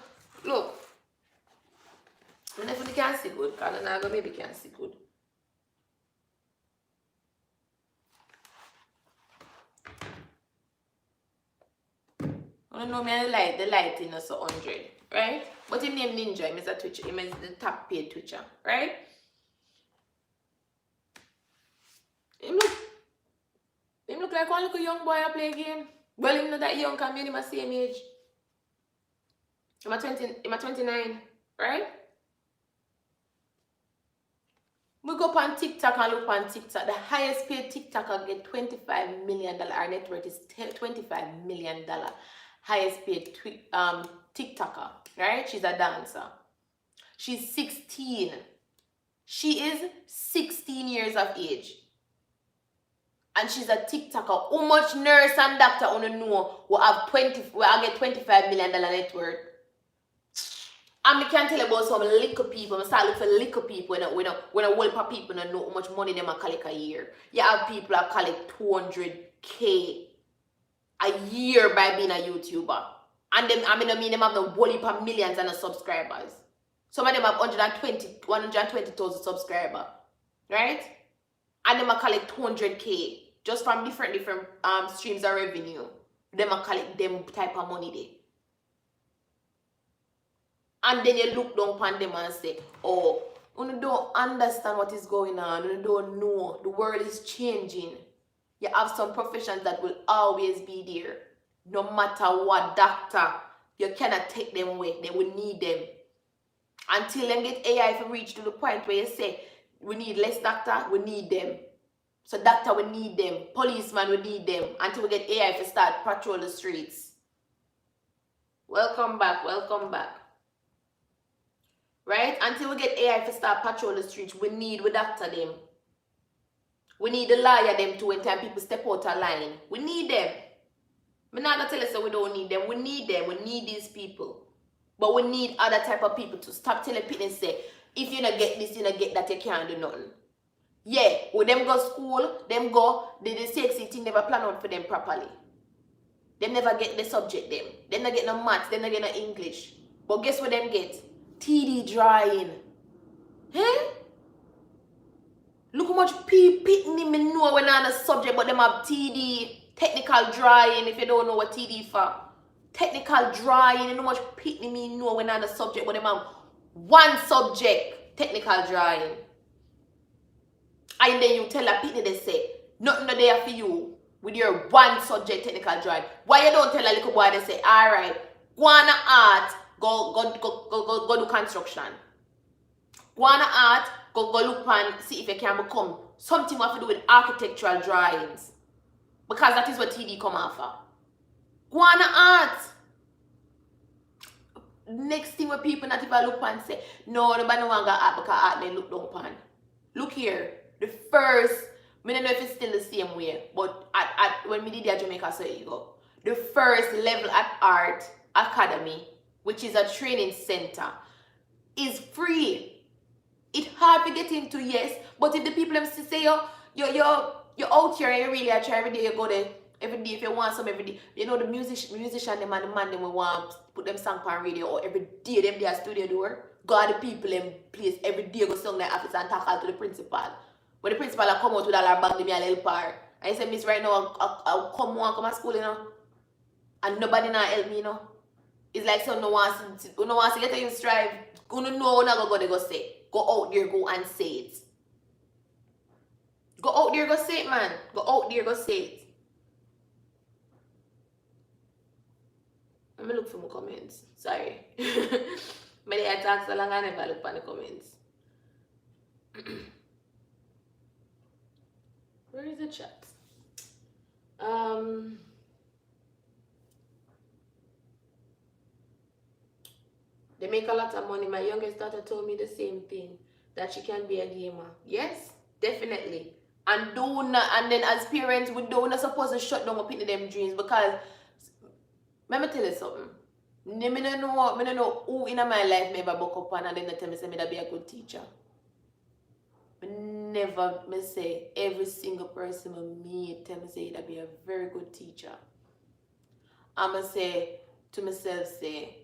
Look. I definitely can't see good, because I know maybe can't see good. I don't know me the lighting is so 100, right? But him name Ninja, him is a Twitcher, him is the top paid Twitcher, right? Him look like one little young boy I play a game. Well, him not that young, because me and him are same age. I'm 29, right? We go on TikTok and look on TikTok. The highest paid TikToker get $25 million. Our net worth is $25 million. Highest paid TikToker, right? She's a dancer. She's 16. She is 16 years of age. And she's a TikToker. How much nurse and doctor wanna know will get $25 million net worth? And I can tell you about some little people. I start looking for little people when a whole heap of people don't know how much money they collect a year. You have people that collect $200K a year by being a YouTuber. And them, I mean them have the whole heap of millions and subscribers. Some of them have 120,000 subscribers. Right? And them collect $200K just from different streams of revenue. Them collect them type of money there. And then you look down upon them and say, oh, you don't understand what is going on. You don't know. The world is changing. You have some professions that will always be there. No matter what doctor, you cannot take them away. They will need them. Until them get AI to reach to the point where you say, we need less doctor, we need them. So doctor, we need them. Policeman, we need them. Until we get AI to start patrol the streets. Welcome back, welcome back. Right? Until we get AI to start patrol the streets, we doctor them. We need the lawyer them too when time people step out of line. We need them. I'm not gonna tell us that we don't need them. We need them. We need these people. But we need other type of people to stop telling people and say, if you don't get this, you don't get that, you can't do nothing. Yeah, when them go school, the sexy thing never plan out for them properly. They never get the subject them. They never get no maths, they never get no English. But guess what them get? TD drawing. Huh? Look how much people me know when I'm on a subject, but them have TD, technical drawing, if you don't know what TD for. Technical drawing, and how much people me know when I'm on a subject, but them have one subject, technical drawing. And then you tell a people, they say, nothing there for you with your one subject, technical drawing. Why you don't tell a little boy, they say, alright, go on art, go do construction. Go on art, go look and see if you can become something what to do with architectural drawings. Because that is what TD come after. Go on art. Next thing where people not even look and say, no, nobody want to art because art they look down upon. Look here, the first, I don't know if it's still the same way, but when we did it at Jamaica, so you go. The first level at art academy, which is a training center, is free. It's hard to get into, yes, but if the people them say you're out here and you really are trying every day, you go there every day if you want some every day. You know the musician them and the man them will want put them song on radio or every day them their studio door. Go to the people in place every day go song their office and talk to the principal. When the principal come out with all our bag, give me a little par. And he said, Miss, right now I'll come to school, you know. And nobody now help me, you know. It's like so no wants to let you strive. You know what I'm going to go say. go out there, go and say it. Go out there, go say it, man. Go out there, go say it. Let me look for my comments. Sorry. But I talk so long I never look for the comments. Where is the chat? They make a lot of money. My youngest daughter told me the same thing, that she can be a gamer. Yes, definitely. And then as parents, we don't supposed to shut down up into them dreams, because let me tell you something. I don't know who in my life me ever buck up and then they tell me say me that be a good teacher. Never me say every single person I meet tell me say that be a very good teacher. I'ma say to myself, say,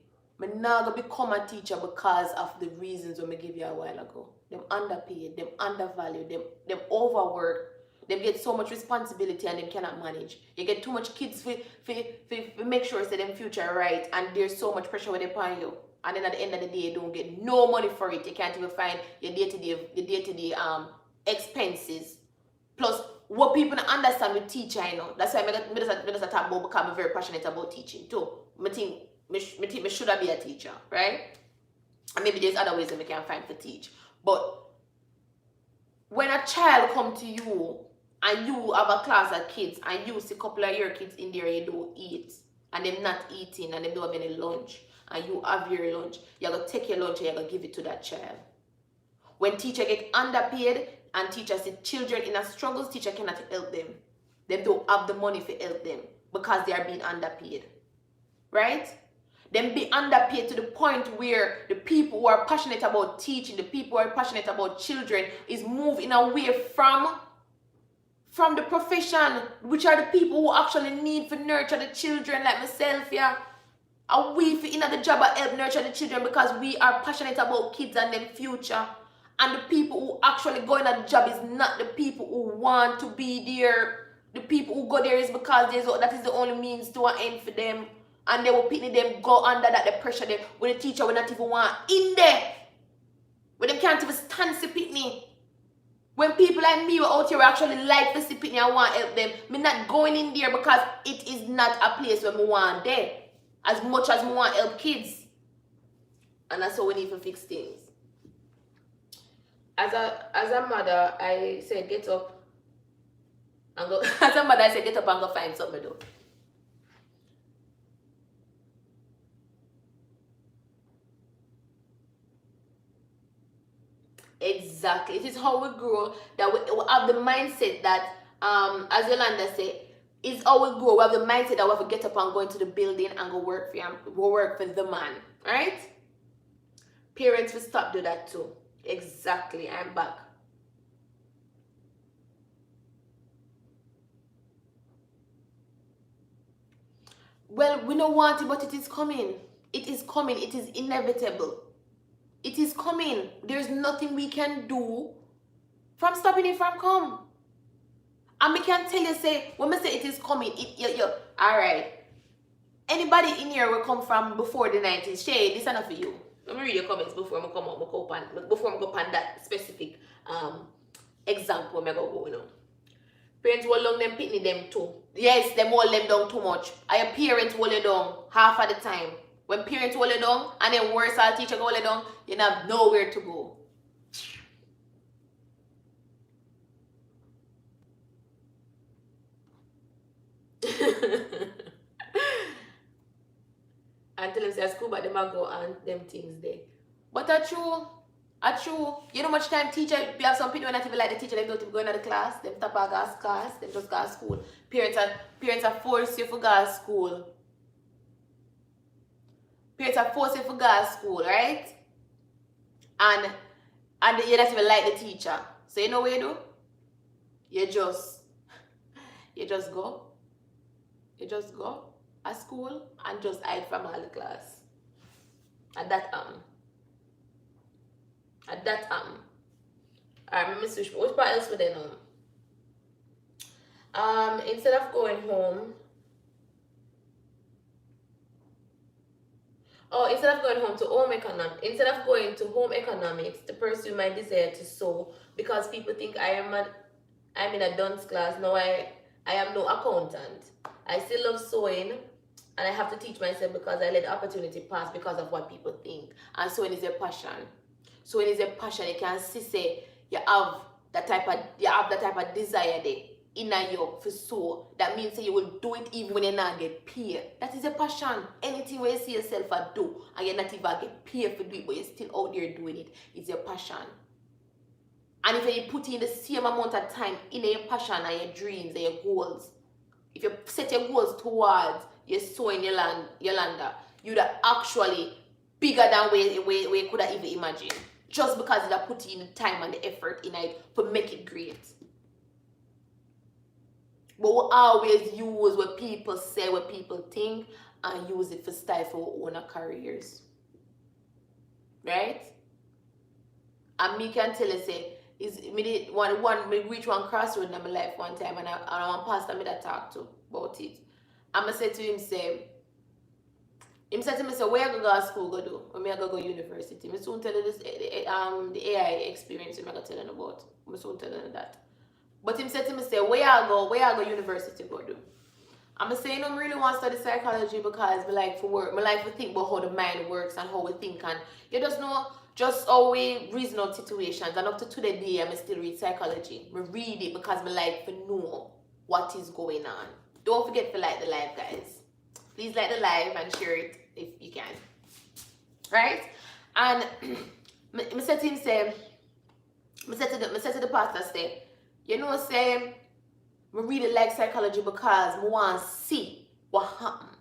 I'm not gonna become a teacher because of the reasons when I give you a while ago. Them underpaid, them undervalued, them overworked. They get so much responsibility and they cannot manage. You get too much kids for make sure say them future right, and there's so much pressure when they upon you. And then at the end of the day, you don't get no money for it. You can't even find your day-to-day expenses. Plus, what people don't understand with teacher, you know. That's why I just talk about, because I'm very passionate about teaching too. I think I should be a teacher, right? And maybe there's other ways that we can find to teach. But when a child come to you and you have a class of kids and you see a couple of your kids in there, you don't eat, and them not eating and they don't have any lunch, and you have your lunch, you're going to take your lunch and you're going to give it to that child. When teacher get underpaid and teacher see children in a struggles, teacher cannot help them. They don't have the money to help them because they are being underpaid. Right? Them be underpaid to the point where the people who are passionate about teaching, the people who are passionate about children, is moving away from the profession, which are the people who actually need to nurture the children, like myself, yeah. And we in the job of help nurture the children because we are passionate about kids and their future. And the people who actually go in that job is not the people who want to be there. The people who go there is because that is the only means to an end for them. And they will pick them go under that the pressure them when the teacher will not even want in there. When they can't even stand to pick me. When people like me were out here actually like to see pick me and want to help them, me not going in there because it is not a place where me want there. As much as me want to help kids. And that's how we need to fix things. As a mother, I said get up and go. As a mother, I said get up and go find something to do. Exactly. It is how we grow that we have the mindset that, as Yolanda said, it's how we grow. We have the mindset that we have to get up and go into the building and go work for him, go work for the man. Right? Parents will stop do that too. Exactly. I'm back. Well, we don't want it, but it is coming. It is coming. It is inevitable. It is coming. There's nothing we can do from stopping it from come. And we can tell you, say, when we say it is coming, all right. Anybody in here will come from before the 90s. Shay, this is enough for you. Let me read your comments before I come up, before I go on that specific example I go now. Parents will long them pitney them too. Yes, them hold them down too much. And your parents hold you down half of the time. When parents hold you down and then worse our teacher hold you down, you have nowhere to go. Until them say school, but them a go and them things there. But that's true. You know much time teacher, we have some people not even like the teacher, they don't even go into the class, them tap out gas class, them just go to school. Parents are forced you to go to school. Parents are forced you to go to school, right? And you don't even like the teacher. So you know what you do? You just go. You just go at school and just hide from all the class. At that Alright, let me switch. What part else would they know? Instead of going home. Oh, instead of going to home economics to pursue my desire to sew, because people think I'm in a dunce class. No, I am no accountant. I still love sewing, and I have to teach myself because I let the opportunity pass because of what people think. And sewing is a passion. Sewing is a passion. You can see say you have that type of desire there in you for sew. That means say you will do it even when you not get paid. That is a passion. Anything where you see yourself do and you're not even get paid for do it, but you're still out there doing it, it's your passion. And if you put in the same amount of time in your passion and your dreams and your goals, if you set your goals towards your sewing your lander, you'd actually bigger than where you could have even imagined. Just because you have put in the time and the effort in it to make it great. But we always use what people say, what people think, and use it for style for our own careers. Right? And me can tell you say, me reach one crossroad in my life one time, and I want pastor me that talk to about it. I'ma say to him say to me say, where I go to school go do? When I go university. Me soon tell you this the AI experience I'm gonna tell you about. Me soon tell you that. But him said to me say, where I go university go do? I'm saying I really want to study psychology because I like for work. I like to think about how the mind works and how we think, and you just know just how we reason out situations. And up to today, I still read psychology. I read it because I like to know what is going on. Don't forget to like the live, guys. Please like the live and share it if you can. Right? And I said to him say, I said to the pastor say, you know, say, I really like psychology because I want to see what happened.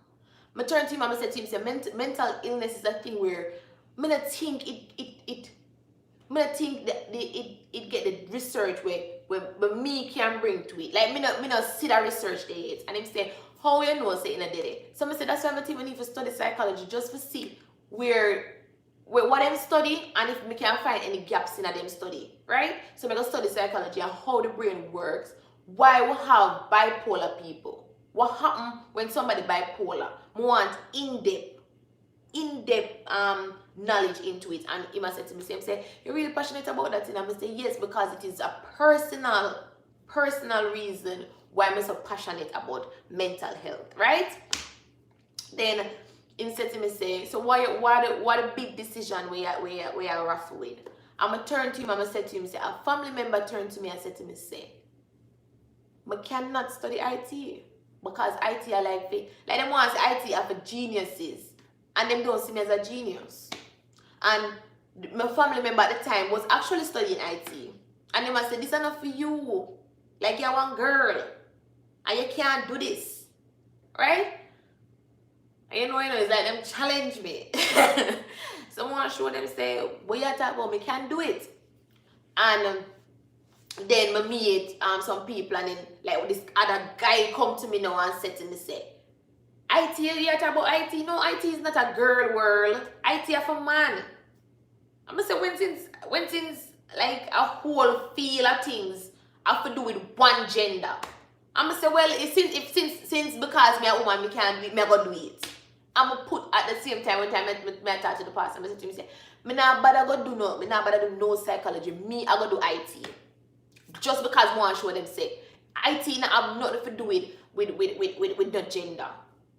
I turned to him and I said to him, say, mental illness is a thing where I don't think it get the research where me can bring to it. Like, me not see that research there yet. And him say, how you know say in a day? So I said, that's why I think we need to study psychology, just to see where what them study and if we can find any gaps in them study, right? So I'm going to study psychology and how the brain works, why we have bipolar people, what happens when somebody bipolar. I want in-depth knowledge into it. And he must say to me, say, you're really passionate about that thing? I must say, yes, because it is a personal reason why I'm so passionate about mental health, right? Then him said to me say, so what a big decision we are raffle with. I'ma turn to him, I'ma say to him, say, a family member turned to me and said to me, say, I cannot study IT because IT are like them want IT are for geniuses and them don't see me as a genius. And my family member at the time was actually studying IT. And they must say, this is not for you. Like you're one girl and you can't do this. Right? You know, it's like them challenge me. Someone show them say, what you talk about, me can do it. And then I meet some people and then like this other guy come to me now and said to me, say, IT, you talk about IT? No, IT is not a girl world. IT is for man. I'm gonna say when since like a whole field of things have to do with one gender. I'm gonna say, well, since because me a woman, me can't do it, me I go do it. I'm gonna put at the same time when I talk to the pastor, I say to him, say, me not bother go do no psychology. Me I go do IT. Just because I want to show them say IT not have nothing to do with the gender.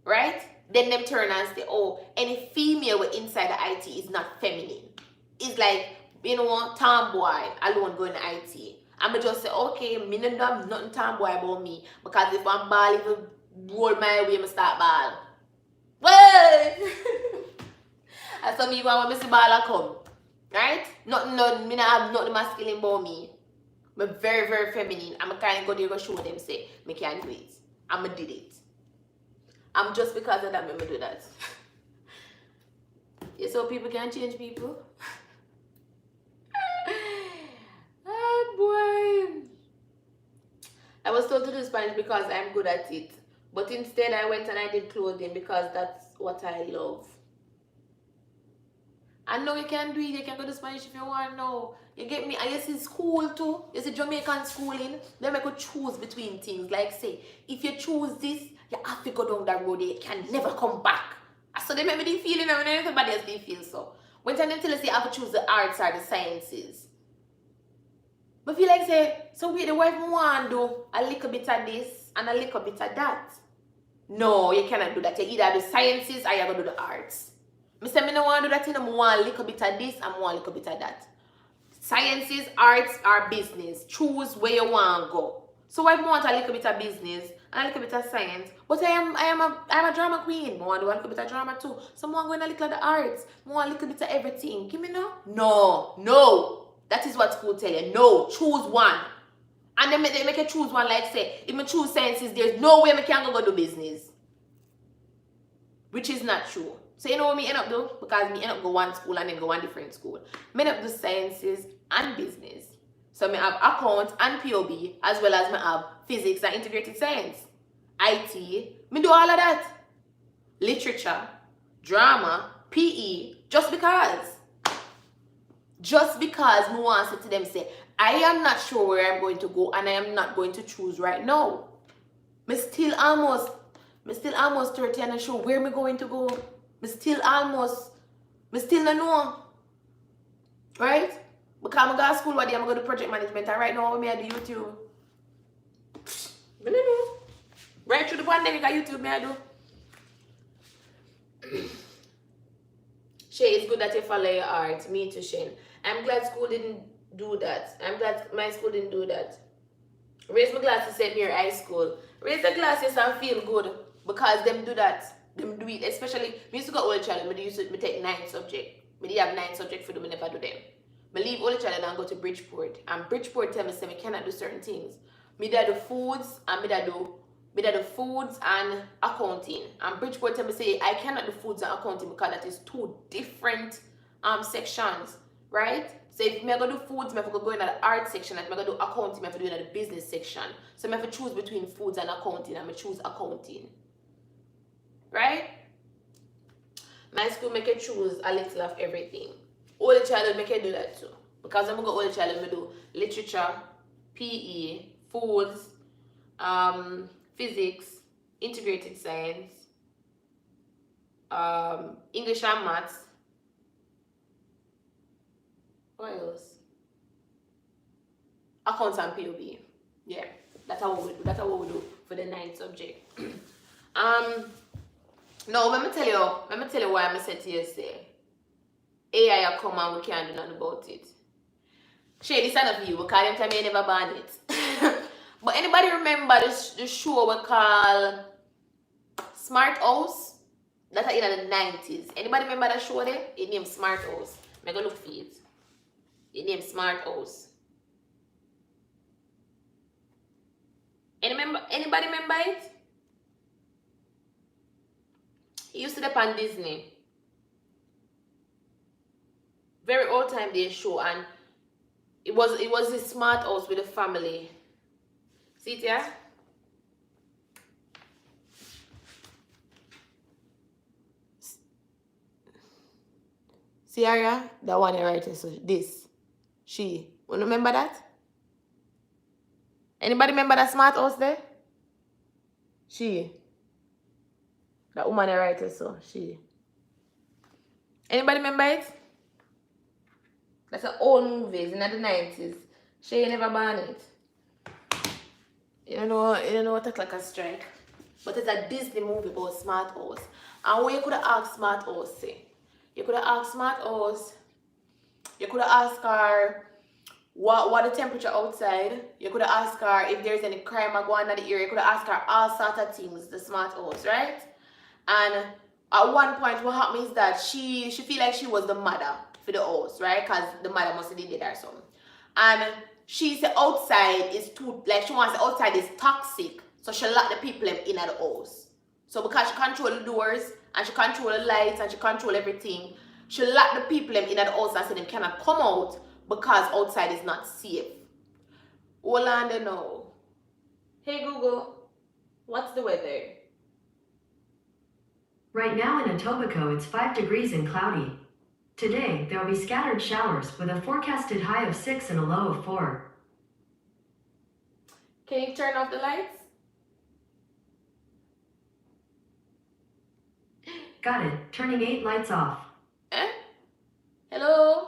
Right? Then them turn and say, oh, any female inside the IT is not feminine. It's like, you know, tomboy alone going to IT. I'ma just say, okay, me don't have nothing tomboy about me. Because if I'm ball, if I roll my way, I start ball. Well, and some people want me to ball come. Right? Nothing, me not have nothing masculine about me. I'm very, very feminine. I'm kind of go there go show them say, me can't do it. I'ma did it. I'm just because of that, me do that. Yeah, so people can change people. Oh boy. I was told to do Spanish because I'm good at it. But instead I went and I did clothing because that's what I love. I know you can do it, you can go to Spanish if you want now. You get me? And you see school too. You see Jamaican schooling. Then I could choose between things. Like say, if you choose this, you have to go down that road, you can never come back. So they make me feel, you know, when everybody else they feel so. When time them tell us you have to choose the arts or the sciences. But feel like say, so wait, the wife want to do a little bit of this and a little bit of that. No, you cannot do that. You either do sciences or you have to do the arts. I say, I don't want to do that, I want a little bit of this and want a little bit of that. Sciences, arts, or business. Choose where you want to go. So I want a little bit of business and a little bit of science. But I am a drama queen. I want to do a little bit of drama too. So I want to go in a little of the arts. I want a little bit of everything. Give me no? No. That is what school tell you. No. Choose one. And then they make you choose one, like say, if I choose sciences, there's no way I can go do business. Which is not true. So you know what me end up do? Because me end up go one school and then go one different school. Me end up do sciences and business. So me have account and POB, as well as me have physics and integrated science. IT, me do all of that. Literature, drama, PE, just because. Just because me want to say to them, say, I am not sure where I'm going to go and I am not going to choose right now. Me still almost 30 and I'm sure where I'm going to go. Me still don't know. Right? Because I'm going to school one day, I'm going to do project management, and right now I do YouTube. I don't know. Right through the pandemic, I YouTube me I do. Shay, it's good that you follow your art. Me too, Shane. I'm glad school didn't do that. I'm glad my school didn't do that. Raise my glasses at near high school. Raise the glasses and feel good. Because them do that. Them do it. Especially, me used to go old child. Me take 9 subjects. Me did have 9 subjects for them. Me never do them. Me leave old child and go to Bridgeport. And Bridgeport tell me say me cannot do certain things. Me da do foods and me da do foods and accounting. And Bridgeport tell me say I cannot do foods and accounting because that is 2 different sections. Right? So if me go do foods, me have to go in the art section. If me go do accounting, me have to do in the business section. So me have to choose between foods and accounting, and me choose accounting. Right? My school make you choose a little of everything. All the child make you do that too. Because I'm going to go all the child, me do literature, PE, foods, physics, integrated science, English and maths. What else? Accounts and POB. Yeah, that's how we do. That's how we do for the 9th subject. No, let me tell you why I'm saying to you say AI come and we can't do nothing about it. Share this one of you because them time you never ban it. But anybody remember the show we call Smart House? That's in the 90s. Anybody remember that show there? It named Smart House. I'm gonna look for it. It named Smart House. Anybody remember it? It used to be on Disney. Very old time day show, and it was a smart house with a family. See it here? See Aria? That one right here. So this. She. You remember that? Anybody remember that smart house there? She. That woman right here, so she. Anybody remember it? That's an old movies in the 90s. She never banned it. You don't know what it's like a strike. But it's a Disney movie about Smart House. And what you could have asked Smart House say? You could have asked Smart House. You could have asked her what the temperature outside. You could have asked her if there's any crime going on in the area. You could have asked her all sorts of things, the Smart House, right? And at one point what happened is that she feel like she was the mother for the house, right? Because the mother must have did it or something. And she said outside is too, like she wants outside is toxic. So she lock the people in at the house. So because she control the doors and she control the lights and she control everything, she lock the people in at the house and say them cannot come out because outside is not safe. Hold on there now. Hey Google, what's the weather? Right now in Etobicoke, it's 5 degrees and cloudy. Today, there will be scattered showers with a forecasted high of 6 and a low of 4. Can you turn off the lights? Got it. Turning 8 lights off. Eh? Hello?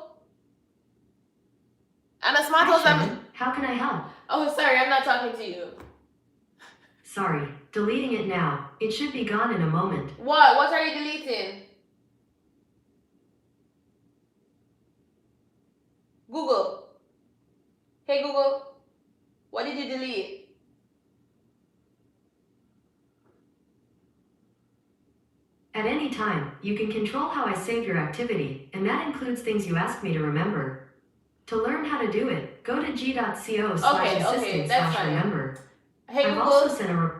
I'm a smart Hi, house. Shannon. How can I help? Oh, sorry, I'm not talking to you. Sorry. Deleting it now. It should be gone in a moment. What? What are you deleting? Google. Hey, Google. What did you delete? At any time, you can control how I save your activity, and that includes things you ask me to remember. To learn how to do it, go to g.co/assistant/remember. Hey, I've Google. also sent a...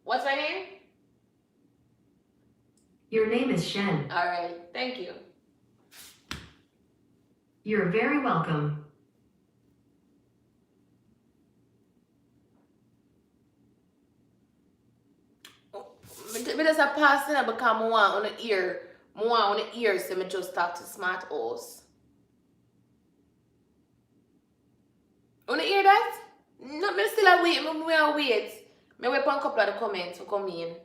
What's my name? Your name is Shen. All right. Thank you. You're very welcome. Me just a pass in because I want on the ear. I want on the ear so me just talk to smart house. On the hear that? No, me still a wait. Me a wait. Me wait for a couple of the comments to come in.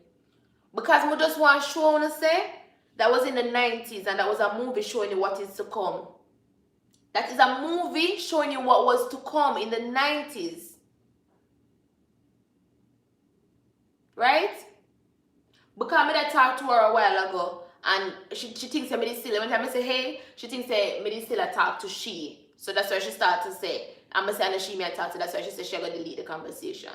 Because me just want to show on say that was in the 90s and that was a movie showing you what is to come. That is a movie showing you what was to come in the 90s. Right? Because I talked to her a while ago and she thinks that me still, when I say hey, she thinks that me still a talk to she. So that's why she started to say, I'm saying that she may talk to, that's why she said she's going to delete the conversation.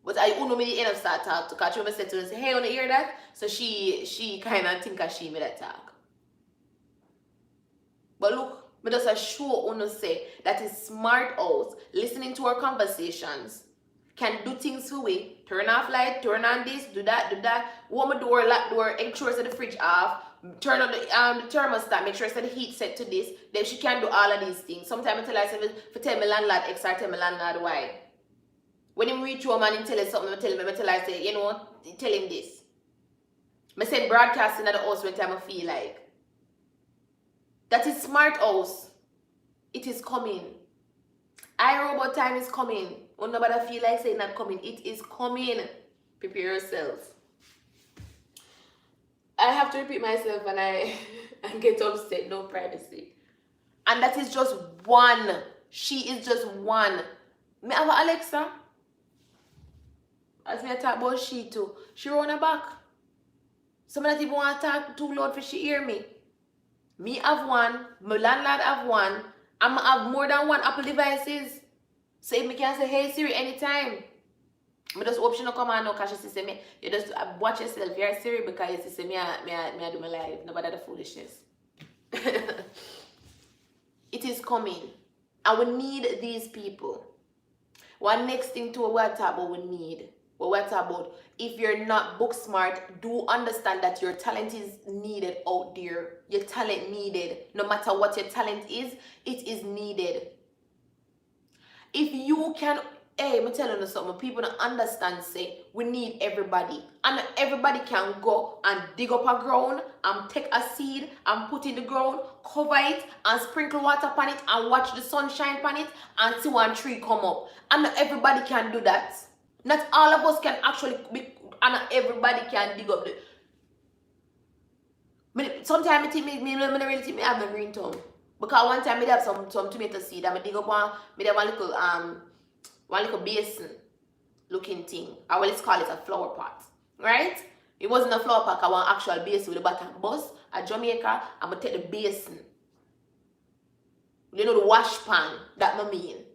But I don't know me end up start talk to, because she said to her, say, hey, you want to hear that? So she kind of think that she made that talk. But look, me just a show on say that is smart house, listening to our conversations, can do things for we, turn off light, turn on this, do that, warm the door, lock door, ensure that the fridge off, turn on the thermostat, make sure that the heat set to this, then she can do all of these things. Sometimes I tell her, if tell my landlord X or tell my landlord Y. When him reach home and him tell her something, I tell her, say, you know, tell him this. I send broadcasting at the house when time I feel like. That is smart house. It is coming. iRobot time is coming. When nobody feel like saying not coming, it is coming. Prepare yourself. I have to repeat myself when I get upset. No privacy. And that is just one. She is just one. Me have Alexa. As me talk about she too. She run her back. Some of even want to talk too loud for she hear me. Me have one. My landlord have one. I'm have more than one Apple devices. So if me can say, hey Siri anytime. I just hope she not come on now because she say me, you just watch yourself, you're Siri, because you say me I do my life. Nobody the foolishness. It is coming. And we need these people. One next thing to what about we need. What about if you're not book smart, do understand that your talent is needed out there. Your talent needed. No matter what your talent is, it is needed. If you can, hey, I'm telling you something, people don't understand, say, we need everybody. And everybody can go and dig up a ground and take a seed and put in the ground, cover it and sprinkle water upon it and watch the sun shine upon it and see one tree come up. And not everybody can do that. Not all of us can actually be, and not everybody can dig up the... Sometimes I think me really think me have a green thumb. Because one time I have some tomato seed and I dig up one little basin looking thing. Or let's call it a flower pot. Right? It wasn't a flower pot, I want actual basin with the bottom bus at Jamaica. I'm gonna take the basin. You know the wash pan, that I mean.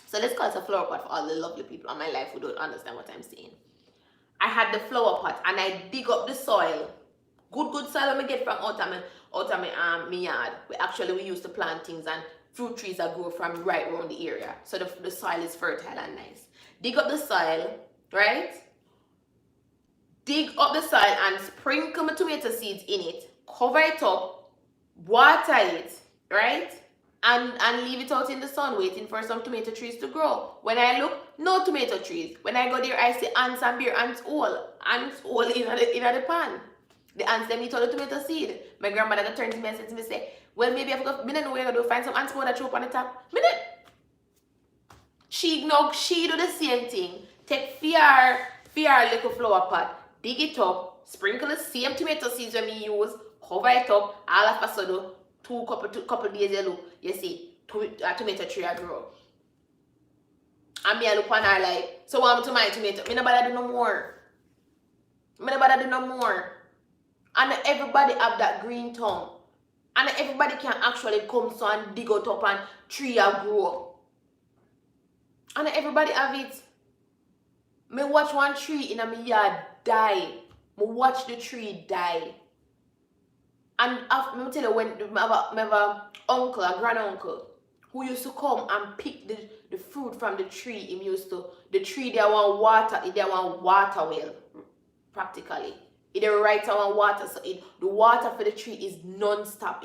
So let's call it a flower pot for all the lovely people in my life who don't understand what I'm saying. I had the flower pot and I dig up the soil. Good soil I get from out of my yard. We used to plant things and fruit trees that grow from right around the area. So the soil is fertile and nice. Dig up the soil, right? Dig up the soil and sprinkle my tomato seeds in it. Cover it up. Water it, right? And leave it out in the sun waiting for some tomato trees to grow. When I look, no tomato trees. When I go there, I see ants and bare ants all in the pan. The ants them eat all the tomato seed. My grandmother got turned to me and said to me, say, well, maybe I forgot, I don't know where I'm going to find some ants more that throw up on the top. She do the same thing. Take fear little flower pot, dig it up, Sprinkle the same tomato seeds when me use, cover it up, all of a sudden, couple days you look, you see, a tomato tree a grow. And me I look on her like, so what to my tomato? Me nobody do no more. And everybody have that green thumb. And everybody can actually come so and dig out up and tree a grow. And everybody have it. Me watch one tree in a me yard die. Me watch the tree die. And after, me tell you, when me have a uncle, a granduncle, who used to come and pick the fruit from the tree. Him used to, the tree they want water, they want water well, practically. It right on water, so the water for the tree is non-stop.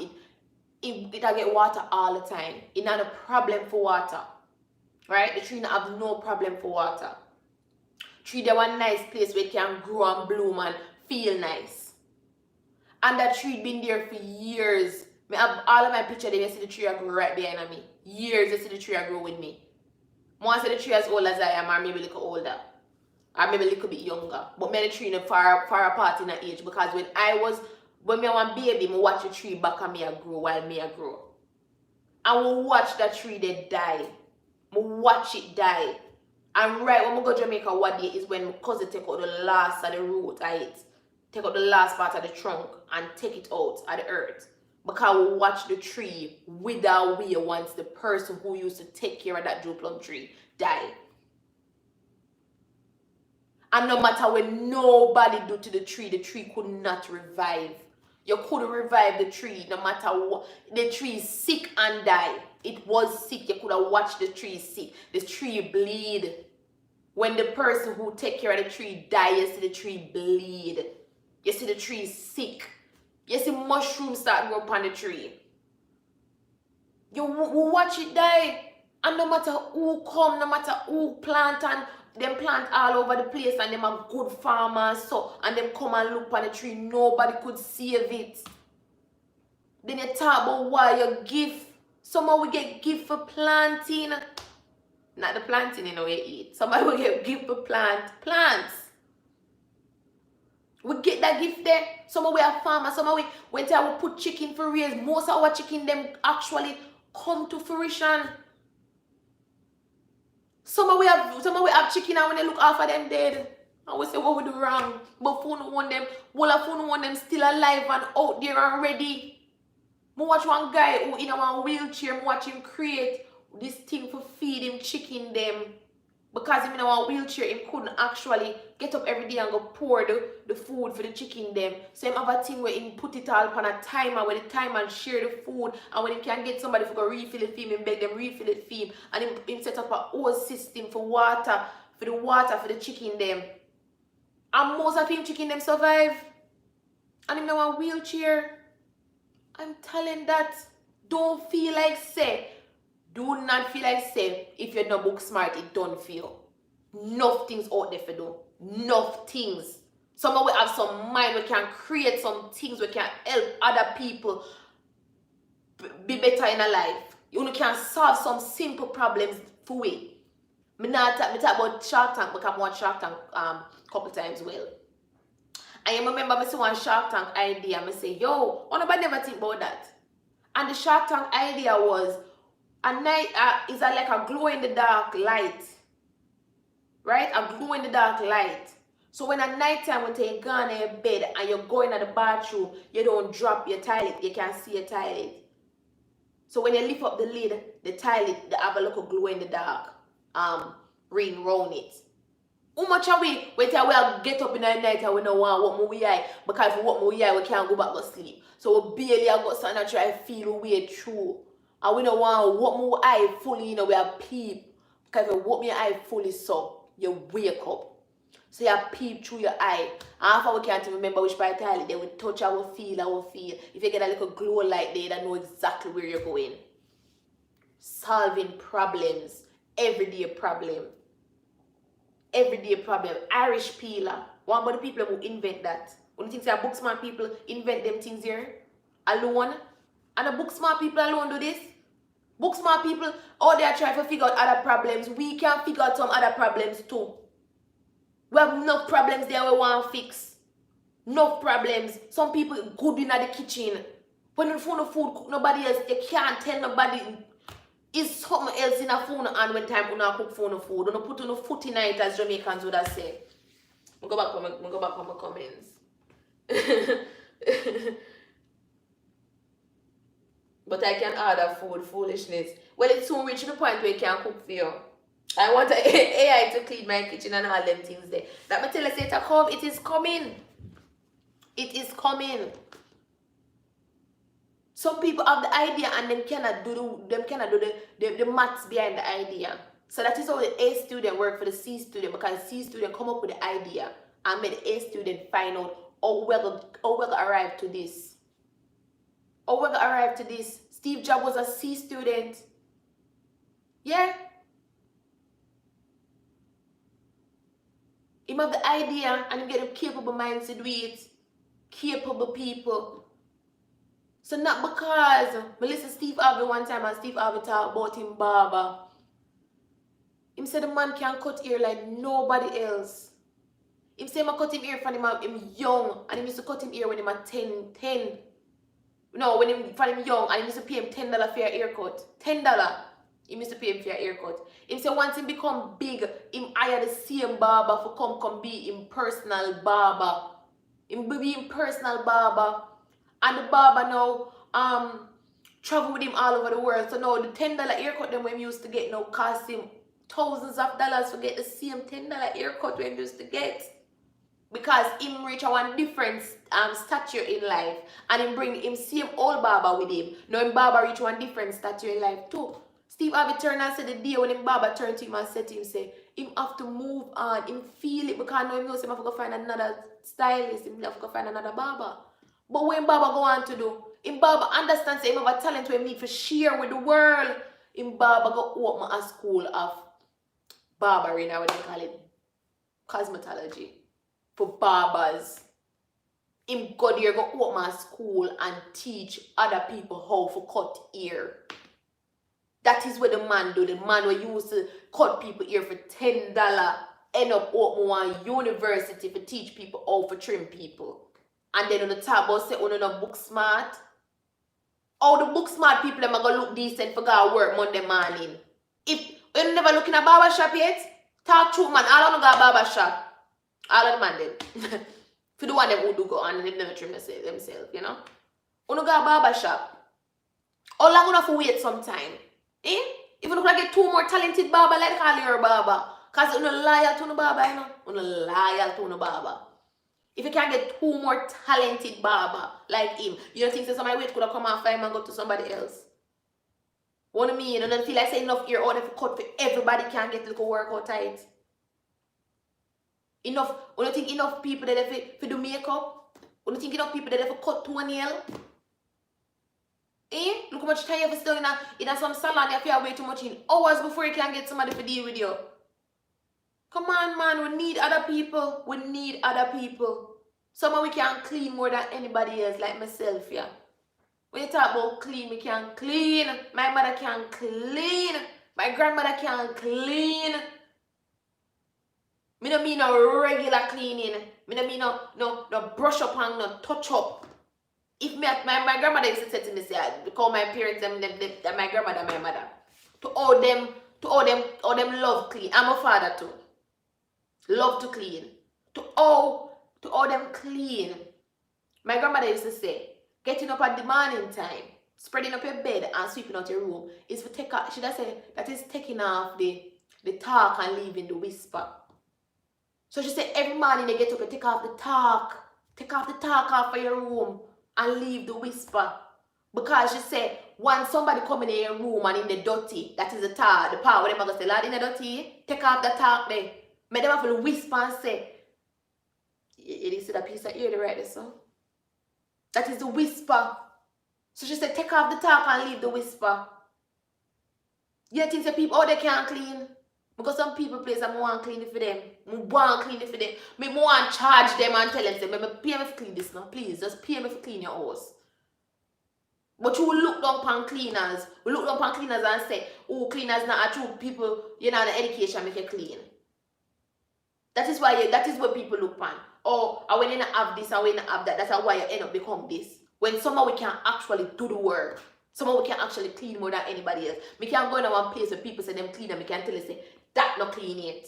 It get water all the time. It not a problem for water. Right? The tree not have no problem for water. Tree they one nice place where it can grow and bloom and feel nice. And that tree been there for years. I have all of my picture there, you see the tree grow right behind me. Years you see the tree grow with me. Once the tree as old as I am, or maybe a little older. Or maybe a little bit younger. But me and the tree in far apart in the age. Because when me was baby, I watch the tree back and me a grow while me a grow. And we watch that tree they die. I watch it die. And right when I go to Jamaica one day is when my cousin take out the last of the root of it. Take out the last part of the trunk and take it out of the earth. Because we watch the tree wither away once the person who used to take care of that Joe plum tree die. And no matter what nobody do to the tree could not revive. You couldn't revive the tree no matter what. The tree is sick and die. It was sick. You could have watched the tree sick. The tree bleed. When the person who take care of the tree die, you see the tree bleed. You see the tree sick. You see mushrooms start grow up on the tree. You watch it die. And no matter who come, no matter who plant, and them plant all over the place, and them are good farmers, so, and them come and look on the tree, nobody could save it. Then you talk about why you give. Someone will get gift for planting. Not the planting, you know, you eat. Somebody will get gift for plants. We get that gift there. Some we are farmers. Some we when I will put chicken for raise. Most of our chicken them actually come to fruition. Some we have chicken and when they look after them dead. And we say what we do wrong. But phone want them still alive and out there and ready. I watch one guy who in a wheelchair, I watch him create this thing for feed him chicken them. Because him in a wheelchair, he couldn't actually get up every day and go pour the food for the chicken them. So him have a thing where he put it all upon a timer, where the timer and share the food. And when he can get somebody to go refill it for him, he beg them refill it for him. And him set up a whole system for water, for the chicken them. And most of him chicken them survive. And him in a wheelchair. I'm telling that, don't feel like say. Do not feel like say, if you're not book smart, it don't feel. Enough things out there for do. Enough things. Someone will have some mind, we can create some things, we can help other people be better in a life. You can solve some simple problems for we. Me talk about Shark Tank, because I watch Shark Tank couple times well. I remember I see one Shark Tank idea, I say, yo, nobody never think about that. And the Shark Tank idea was, a night is like a glow in the dark light. Right? A glow in the dark light. So when at night time when you go on your bed and you're going to the bathroom, you don't drop your toilet. You can't see your toilet. So when you lift up the lid, the toilet, they have a little glow in the dark ring round it. How much are we? Wait till we get up in the night and we don't want what more we eye. Because if we what more we eye, we can't go back to sleep. So we barely have got something to try to feel a way through. And we don't want what more eye fully, you know, we have peep. Because if you what me eye fully so, you wake up. So you peep through your eye. And after we can't remember which part of the toilet, they will touch our feel. If you get a little glow light there, they know exactly where you're going. Solving problems. Everyday problem. Everyday problem. Irish peeler. One of the people who invent that. When you think that book smart people invent them things here alone. And the book smart people alone do this. Book smart people out there trying to figure out other problems. We can figure out some other problems too. We have enough problems there we want to fix. No problems. Some people good in the kitchen. When you phone food, cook nobody else. You can't tell nobody. It's something else in a phone and when time you cook phone food. You put on a foot in it as Jamaicans would have said. Go back on my comments. But I can order food, foolishness. Well, it's soon reaching the point where you can cook for you. I want AI to clean my kitchen and all them things there. That me tell you, say it is coming. It is coming. Some people have the idea and them cannot do the maths behind the idea. So that is how the A student work for the C student, because the C student come up with the idea and make the A student find out how we'll arrive to this. How we'll arrive to this. Steve Jobs was a C student. Yeah. He have the idea and he get a capable minds to do it. Capable people. So not because I listen to Steve Harvey one time and Steve Harvey talk about him barber. Him say the man can cut hair like nobody else. Him say I cut him hair from him young and he used to cut him hair when he was 10. No, when him young and he used to pay him $10 for a haircut. $10. He used to pay him for a haircut. Him say once he become big, him hire the same barber for come be him personal barber. Him be him personal barber. And the barber now travel with him all over the world. So now the $10 haircut them when he used to get now cost him thousands of dollars to get the same $10 haircut when he used to get. Because him reach a one different stature in life. And him bring him same old barber with him. Now him barber reach one different stature in life too. Steve Harvey turned and said the day when him barber turned to him and said to him, say, him have to move on, him feel it because now him knows him have to go find another stylist, him have to go find another barber. But when barber go on to do, him barber understands him have a talent where him need to share with the world. Him barber go open a school of barbering, or what they call it, cosmetology, for barbers. Him go there, go open a school and teach other people how to cut hair. That is what the man do. The man who used to cut people hair for $10 end up open one university to teach people how to trim people. And then on the top about say on no book smart. All the book smart people them are gonna look decent for go work Monday morning. If you never look in a barber shop yet, talk to man. All of them go barber shop. All of the man them. For the one them who do go and they never trim themselves, you know. You go barber shop. How long you have to wait sometime? Eh? If you look like get two more talented barber, like call your barber. Cause you're not loyal to no barber, you know. You're not loyal to no barber. If you can't get two more talented barber like him, you don't think that somebody wait could have come and find him and go to somebody else? What do you mean? You don't feel like say enough ear out if you cut for everybody can get a little workout tight. Enough, you don't think enough people that if do makeup? You don't think enough people that if cut toenail? Eh? Look how much time you have still in a some salon, you have to wait too much in hours before you can get somebody to deal with you. Come on, man, we need other people. We need other people. Someone we can clean more than anybody else, like myself, yeah. When you talk about clean, we can clean. My mother can clean. My grandmother can clean. Me don't mean no regular cleaning. Me don't mean no brush up and no touch up. If my grandmother used to say to me, say, I call my parents them my grandmother, my mother. To all them love clean. I'm a father too. Love to clean. To all them clean. My grandmother used to say, getting up at the morning time, spreading up your bed and sweeping out your room is for take off. She does say that is taking off the talk and leaving the whisper. So she said every morning you get up and take off the talk. Take off the talk off of your room and leave the whisper. Because she said, once somebody come in your room and in the dirty, that is the part where they must say, Lord, in the dirty, take off the talk there. Make them have to whisper and say, you see that piece of ear right there, so? That is the whisper. So she said, take off the talk and leave the whisper. You think the people, they can't clean? Because some people place I want to clean it for them. I want to clean it for them. I want to charge them and tell them, say, pay me for clean this now, please. Just pay me for clean your house. But you will look down upon cleaners. We look down upon cleaners and say, oh, cleaners not a true people, you know, the education make you clean. That is what people look upon. oh, I when you not have this and when you not have that, that's why you end up become this. When somehow we can actually do the work. Somehow we can actually clean more than anybody else. We can go in one place where people say them clean and we can tell you say, that not clean yet.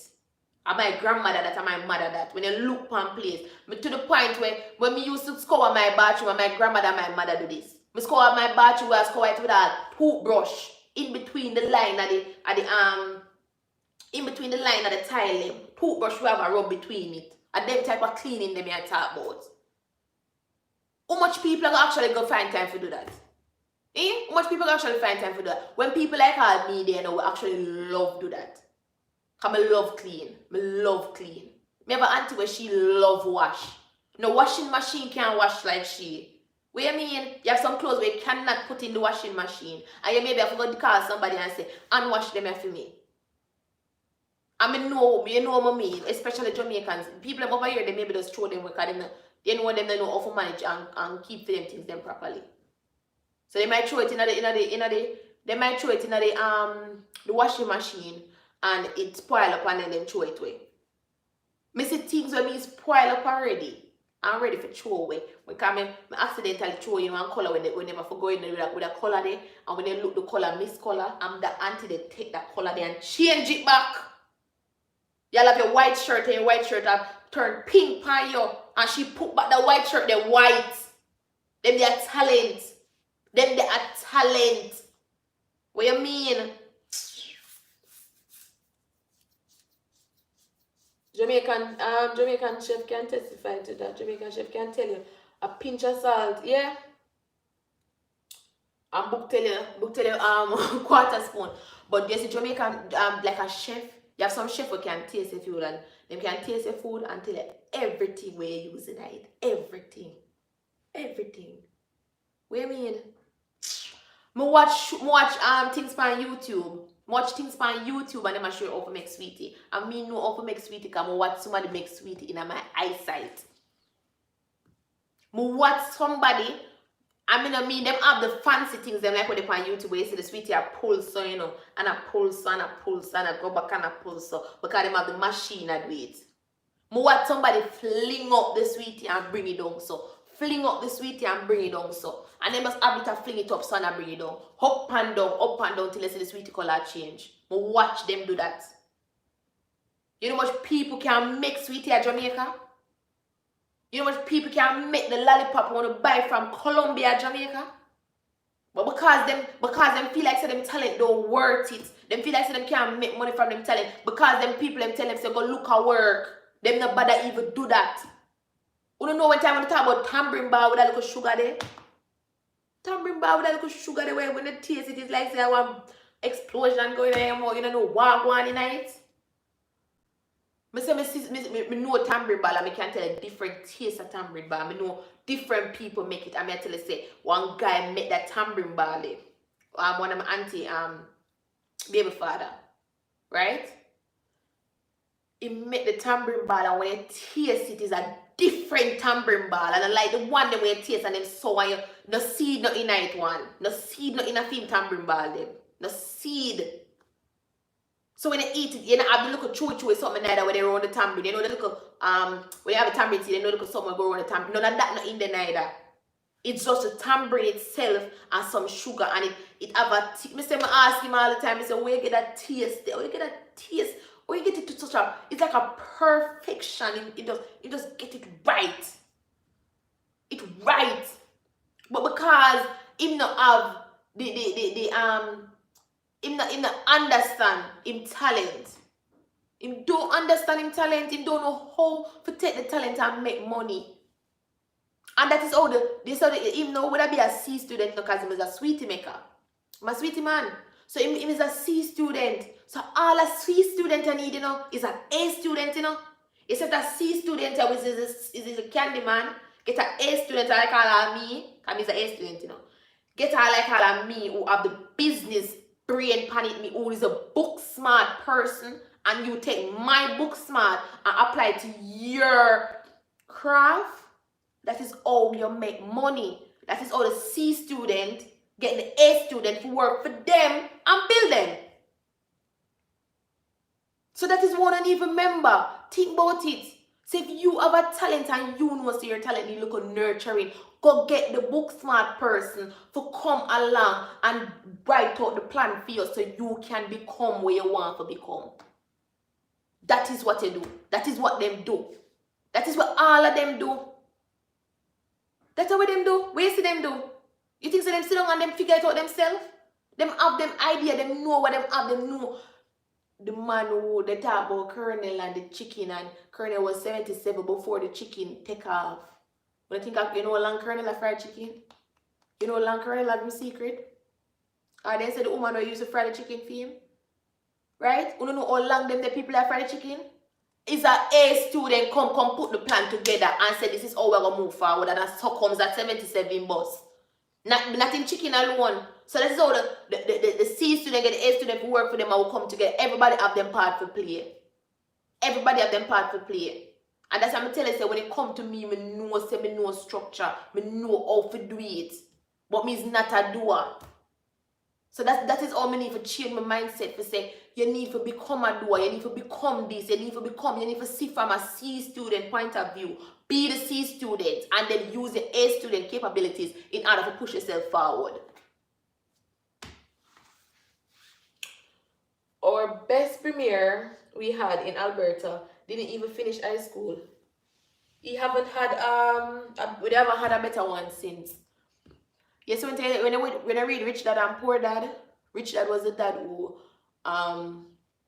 And my grandmother that and my mother that. When you look one place, to the point where when me used to scour my bathroom and my grandmother and my mother do this. Me scour my bathroom where I scour it with a toothbrush in between the line of the in between the line of the tile, toothbrush we have a rub between it. And them type of cleaning them I talk about. How much people are actually go find time to do that? How much people actually find time for that? When people like all me, they know we actually love do that. Cause I love clean. Me love clean. Me have an auntie where she love wash. No washing machine can't wash like she. What you mean? You have some clothes where you cannot put in the washing machine. And you maybe have to go to call somebody and say, unwash them for me. I mean, no, you know what I mean? Especially Jamaicans. People over here, they maybe just throw them because they know them, they know how to manage and keep them things them properly. So they might throw it they might throw it in the washing machine and it spoil up and then them throw it away. Me see things when me spoil up already. I'm ready for throw away. Because me accidentally throw in one color when they never forgo in with a color there, and when they look the color miss color, I'm the auntie they take that color there and change it back. Y'all have your white shirt and your white shirt have turned pink on you, and she put back the white shirt, the white. Them they are talent. Them they are talent. What you mean? Jamaican chef can testify to that. Jamaican chef can tell you a pinch of salt, yeah. And book tell you quarter spoon. But you see Jamaican like a chef, you have some chef who can taste your food and them can taste your food and tell you everything where you use it. Everything. Everything. What you mean? I watch things on YouTube. Watch things on YouTube and them show you how to make sweetie. And me know how to make sweetie because I watch somebody make sweetie in my eyesight. I watch somebody, I mean them have the fancy things them like what they on YouTube where you see the sweetie a pulse, so you know, and a pulse and a pulse and a go back and a pulse so because them have the machine that do it. I watch somebody fling up the sweetie and bring it down so. Fling up the sweetie and bring it down so. And they must have it to fling it up so and bring it down. Up and down till they see the sweetie color change. But watch them do that. You know how much people can make sweetie at Jamaica? You know how much people can make the lollipop want to buy from Colombia, Jamaica? But because them feel like them talent don't worth it. Them feel like them can't make money from them talent. Because them people them tell them say go look at work. Them not bother even do that. You don't know when time when they talk about tambourine bar with a little sugar there? Tambourine bar with a little sugar there where when they taste it, it's like say one explosion going on, you don't know what going in it. Me know tambourine bar and I can tell a different taste of tambourine bar. I know different people make it. I mean I tell you say one guy make that tambourine bar there. One of my auntie baby father. Right? He make the tambourine ball and when you taste it is a different tambourine ball and I like the one that when you taste and them so and you no seed not in it one. No seed not in a film tambourine ball them. No seed. So when you eat it, you know have the little chewy something like that where they roll the tambourine. You know the little when you have a tambourine seed, you know the little something go around the tambourine. No, that not in there neither. It's just the tambourine itself and some sugar and it have a I ask him all the time, I say, where you get that taste there? Where you get that taste? Or you get it to such a, it's like a perfection. It just get it right. It's right. But because him not have him not understand him talent. Him don't understand him talent. Him don't know how to take the talent and make money. And that is all him know whether be a C student because he is a sweetie maker. I'm a sweetie man. So him is a C student. So all a C student you need, you know, is an A student, you know. Except a C student is a candy man. Get an A student like all me. Because I'm an A student, you know. Get a like all me who have the business brain pan it, me who is a book smart person. And you take my book smart and apply it to your craft. That is how you make money. That is how the C student get the A student to work for them and build them. So that is what I need to remember. Think about it. So if you have a talent and you know so your talent need look nurturing, go get the book smart person to come along and write out the plan for you so you can become where you want to become. That is what you do. That is what them do. That is what all of them do. That's what them do. Where you see them do? You think so them sit down and them figure it out themselves? Them have them idea, them know what them have, them know. The man who they talk about Colonel and the chicken, and Colonel was 77 before the chicken take off. When I think of, you know how long Colonel have fried chicken? You know how long Colonel have him secret? Or they said the woman who used to fry the chicken for him? Right? You don't know how long them the people have fried the chicken? Is a A student come put the plan together and say this is how we're gonna move forward, and that's how comes that 77 bus. Not in chicken alone. So this is how the C student get the A student who work for them and will come together. Everybody have them part to play. Everybody have them part to play. And that's what I'm telling you, when it come to me, I know structure, I know how to do it. But me is not a doer. So that is all I need to change my mindset to say, you need to become a doer, you need to become this, you need to see from a C student point of view. Be the C student and then use the A student capabilities in order to push yourself forward. Our best premier we had in Alberta didn't even finish high school. We haven't had a better one since. Yes, when I read Rich Dad and Poor Dad, Rich Dad was the dad who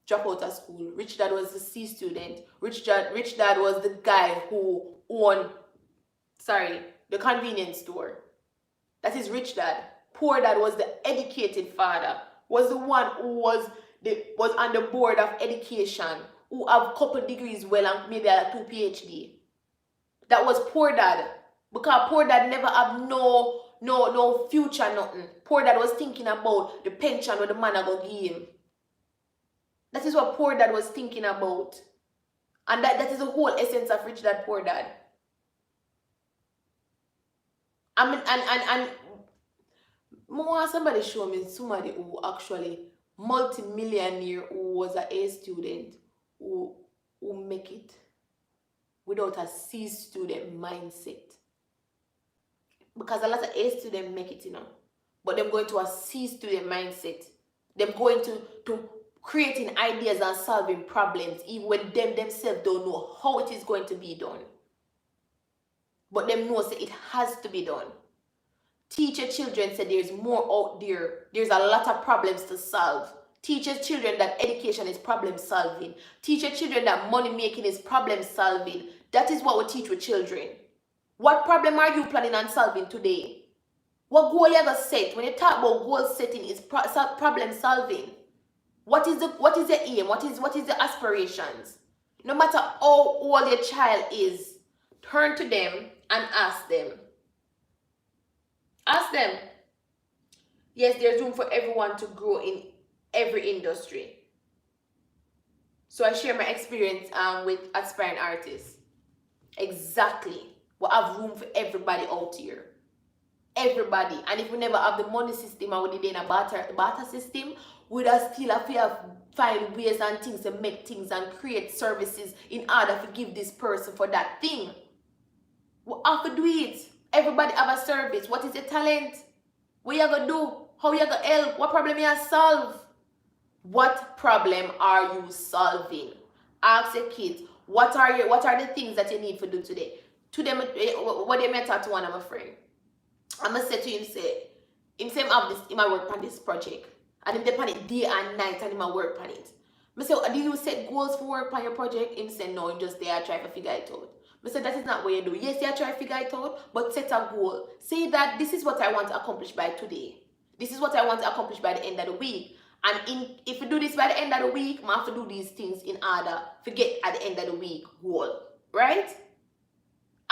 dropped out of school. Rich Dad was the C student. Rich Dad was the guy who owned, the convenience store. That is Rich Dad. Poor Dad was the educated father. Was the one who was on the board of education, who have a couple degrees well and maybe a 2 PhD. That was Poor Dad. Because Poor Dad never have no future, nothing. Poor Dad was thinking about the pension or the man I go give him. That is what Poor Dad was thinking about. And that is the whole essence of Rich Dad, Poor Dad. I mean, and more somebody show me somebody who actually multi-millionaire who was an A student who make it without a C student mindset. Because a lot of A students make it, but them going to a C student mindset. Them going to creating ideas and solving problems even when them themselves don't know how it is going to be done. But them know say it has to be done. Teach your children say there's more out there. There's a lot of problems to solve. Teach your children that education is problem solving. Teach your children that money making is problem solving. That is what we teach with children. What problem are you planning on solving today? What goal you ever set? When you talk about goal setting, is problem solving. What is the aim? What is the aspirations? No matter how old your child is, turn to them and ask them. Ask them. Yes, there's room for everyone to grow in every industry. So I share my experience with aspiring artists. Exactly. We have room for everybody out here. Everybody. And if we never have the money system and we did in a barter system, we'd still have to find ways and things to make things and create services in order to give this person for that thing. We have to do it. Everybody have a service. What is your talent? What you gonna do? How you gonna help? What problem you solve? What problem are you solving? Ask your kids, what are the things that you need to do today? To them, what they met to one of my friend. I'm gonna say to him, he might work on this project. And him depend it day and night and he might work on it. I say, do you set goals for work on your project? Him say, no, just there try to figure it out. I say, that is not what you do. Yes, you try to figure it out, but set a goal. Say that this is what I want to accomplish by today. This is what I want to accomplish by the end of the week. And if you do this by the end of the week, I have to do these things in order to get at the end of the week goal. Right?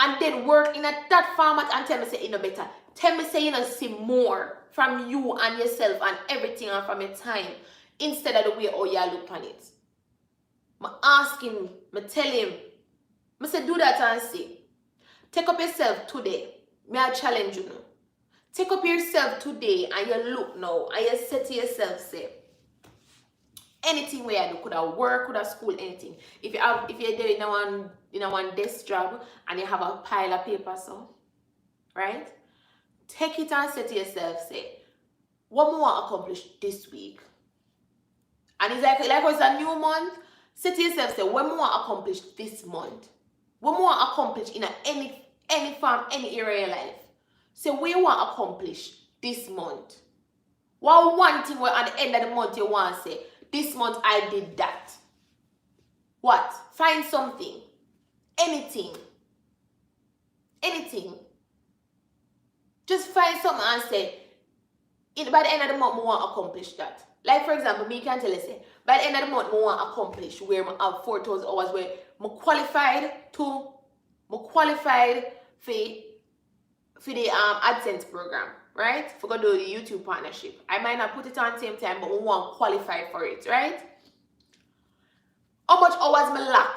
And then work in that format and tell me say you know better. Tell me say you know see more from you and yourself and everything and from your time instead of the way how you look on it. I ask him, I tell him, I say do that and see. Take up yourself today. I challenge you now. Take up yourself today and you look now and you say to yourself, say, Anything where I do, could have work, could have school, anything. If you're there in a one desk job and you have a pile of paper, so right, take it and say to yourself, say, what more I accomplish this week? And it's like it's a new month. Say to yourself, say, what more I accomplish this month? What more I accomplish in any farm, any area of your life? Say, what you want to accomplish this month? What one thing where at the end of the month you want to say, this month I did that. What? Find something. Anything. Anything. Just find something and say, by the end of the month, I want to accomplish that. Like, for example, me can tell you, say, by the end of the month, I want to accomplish where I have 4,000 hours, where I'm qualified for the AdSense program, right? For going to do the YouTube partnership. I might not put it on same time, but we want to qualify for it, right? How much hours I lack?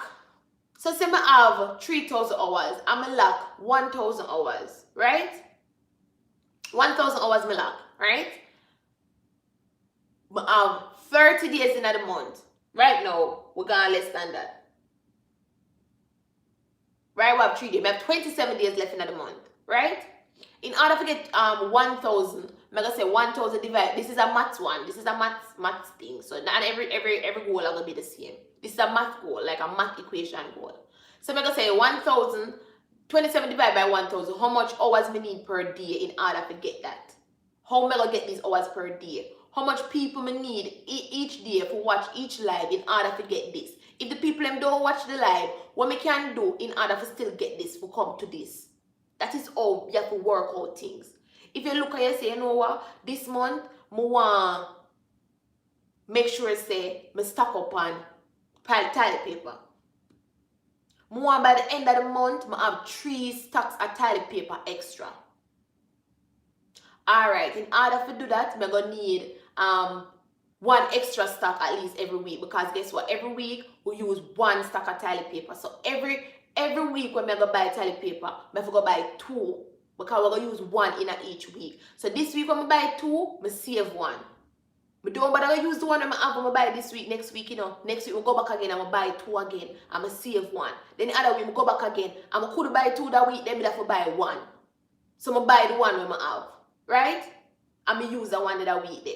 So say I have 3,000 hours, I lack 1,000 hours, right? 1,000 hours I lack, right? But I have 30 days in the month. Right now, we're gonna less than that. Right, we have 3 days. We have 27 days left in the month, right? In order to get 1,000, I'm gonna say 1,000 divided. This is a maths one. This is a maths thing. So not every goal are gonna be the same. This is a math goal, like a math equation goal. So I'm gonna say 1,000, 27 divided by 1,000. How much hours we need per day in order to get that? How am I gonna get these hours per day? How much people we need each day to watch each live in order to get this? If the people don't watch the live, what we can do in order to still get this, to come to this? That is how you have to work out things. If you look at you say, you know what, this month, I want make sure say, I stock up on toilet paper. I want by the end of the month, I have 3 stacks of toilet paper extra. Alright, in order to do that, I'm going to need 1 extra stack at least every week. Because guess what? Every week, we use 1 stack of toilet paper. So every week when I go buy toilet paper, I have to go buy 2. Because we're going to use 1 in each week. So this week when I buy 2, I save 1. I don't bother use the one I have when I buy this week, next week, Next week I go back again, I'm going to buy 2 again. I'm going to save 1. Then the other week I go back again. I'm going to buy 2 that week, then I have to buy 1. So I buy the one when I have. Right? And I use the one that week there.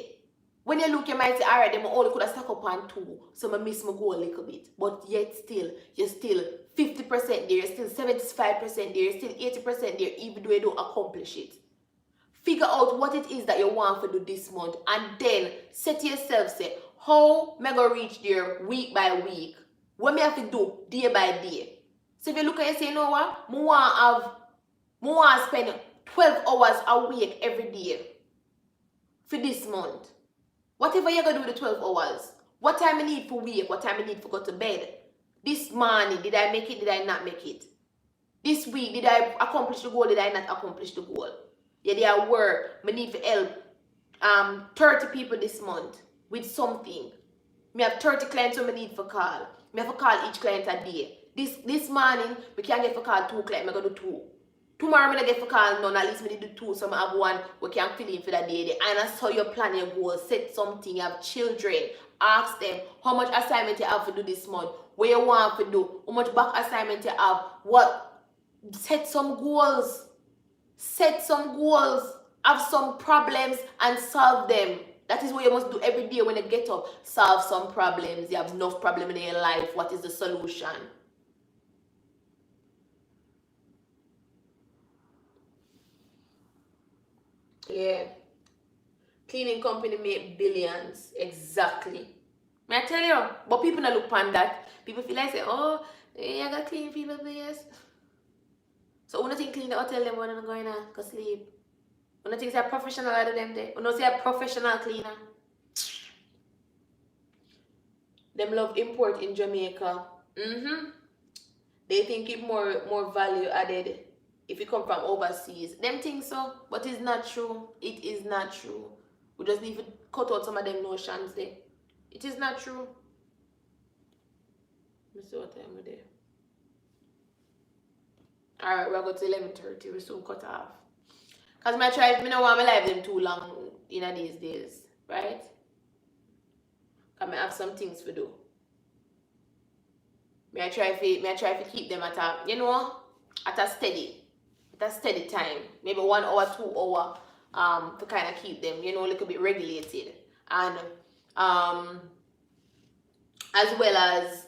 When you look, you might say, alright, then I only could have stuck up on 2. So I miss my goal a little bit. But yet still, you're still 50% there, you're still 75% there, you're still 80% there, even though you don't accomplish it. Figure out what it is that you want to do this month. And then set to yourself, say, how am I going to reach there week by week? What me have to do day by day? So if you look at it and say, you know what? I want to spend 12 hours a week every day for this month. Whatever you're going to do with the 12 hours. What time I need for wake? What time I need for go to bed? This morning, did I make it? Did I not make it? This week, did I accomplish the goal? Did I not accomplish the goal? Yeah, they are work. I need to help 30 people this month with something. I have 30 clients who I need for call. I have to call each client a day. This morning, we can't get for call 2 clients. I'm going to do 2. Tomorrow, I'm going to get for call none. At least I need to do 2. So I have 1 we can fill in for that day. And that's how you plan your goals. Set something. You have children. Ask them how much assignment you have to do this month. What you want to do. How much back assignment you have. What? Set some goals. Set some goals. Have some problems and solve them. That is what you must do every day when you get up. Solve some problems. You have enough problem in your life. What is the solution? Yeah. Cleaning company make billions. Exactly. May I tell you? But people don't look on that. People feel like say, oh, you got clean people place. So when you think clean the hotel them when I'm going to go sleep. When you think say a professional out of them there. When you say a professional cleaner. Them love import in Jamaica. They think it more value added if it come from overseas. Them think so, but it's not true. It is not true. We just need to cut out some of them notions there. It is not true. Let me see what time we're there. Alright, we'll go to 11:30. We soon cut off. Because I don't want to live them too long in these days. Right? Because I have some things to do. I try to keep them at a, at a steady time. Maybe 1 hour, 2 hour, to kind of keep them, a little bit regulated. And as well as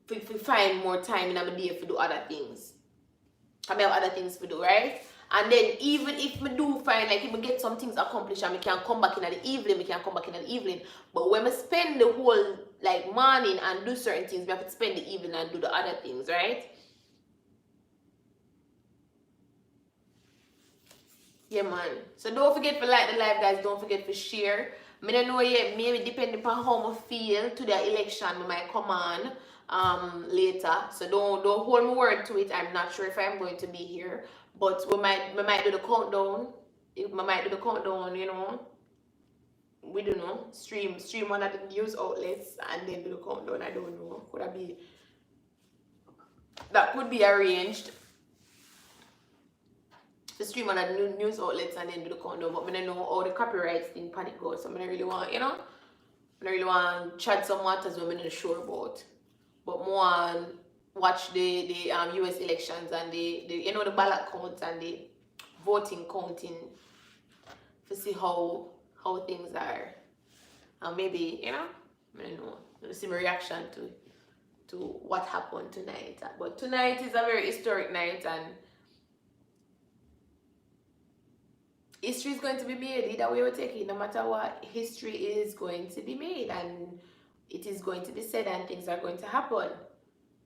to find more time in my day to do other things. I have other things to do, right? And then even if I do find, like, if I get some things accomplished and I can come back in the evening, but when I spend the whole, like, morning and do certain things, I have to spend the evening and do the other things, right? Yeah, man. So don't forget to like the live, guys. Don't forget to share. I don't know yet. Maybe depending upon how I feel to the election, I might come on later. So don't hold my word to it. I'm not sure if I'm going to be here, but we might do the countdown. We might do the countdown. We don't know. Stream one of the news outlets and then do the countdown. I don't know. That could be arranged. To stream on the news outlets and then do the countdown, but I don't know how the copyrights thing panic goes. So I don't really want, I don't really want to chat some matters when I'm not sure about. But more watch the US elections and the the ballot counts and the voting counting to see how things are. And maybe, I don't know, see my reaction to what happened tonight. But tonight is a very historic night, and history is going to be made. Either way we take it, no matter what, history is going to be made, and it is going to be said, and things are going to happen.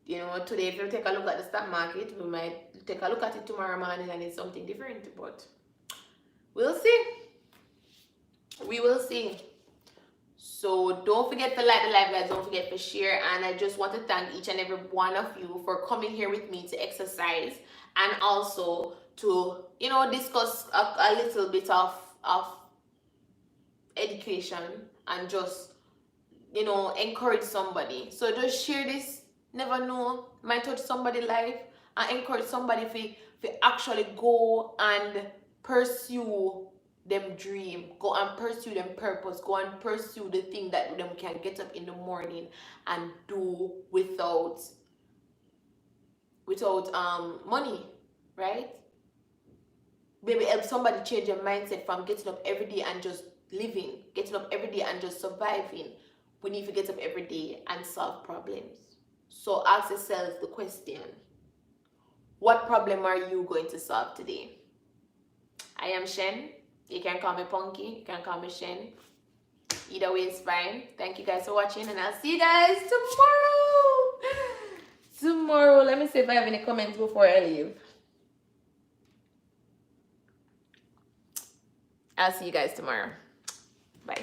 Today, if you take a look at the stock market, we might take a look at it tomorrow morning and it's something different, but we'll see. We will see. So don't forget to like the live, guys. Don't forget to share. And I just want to thank each and every one of you for coming here with me to exercise, and also to discuss a little bit of education, and just encourage somebody. So just share this. Never know, might touch somebody's life, and encourage somebody to actually go and pursue them dream, go and pursue them purpose, go and pursue the thing that them can get up in the morning and do without money, right? Maybe help somebody change their mindset from getting up every day and just living, getting up every day and just surviving. We need to get up every day and solve problems. So ask yourself the question, what problem are you going to solve today? I am Shen. You can call me Punky. You can call me Shen. Either way is fine. Thank you guys for watching, and I'll see you guys tomorrow. Let me see if I have any comments before I leave. I'll see you guys tomorrow. Bye.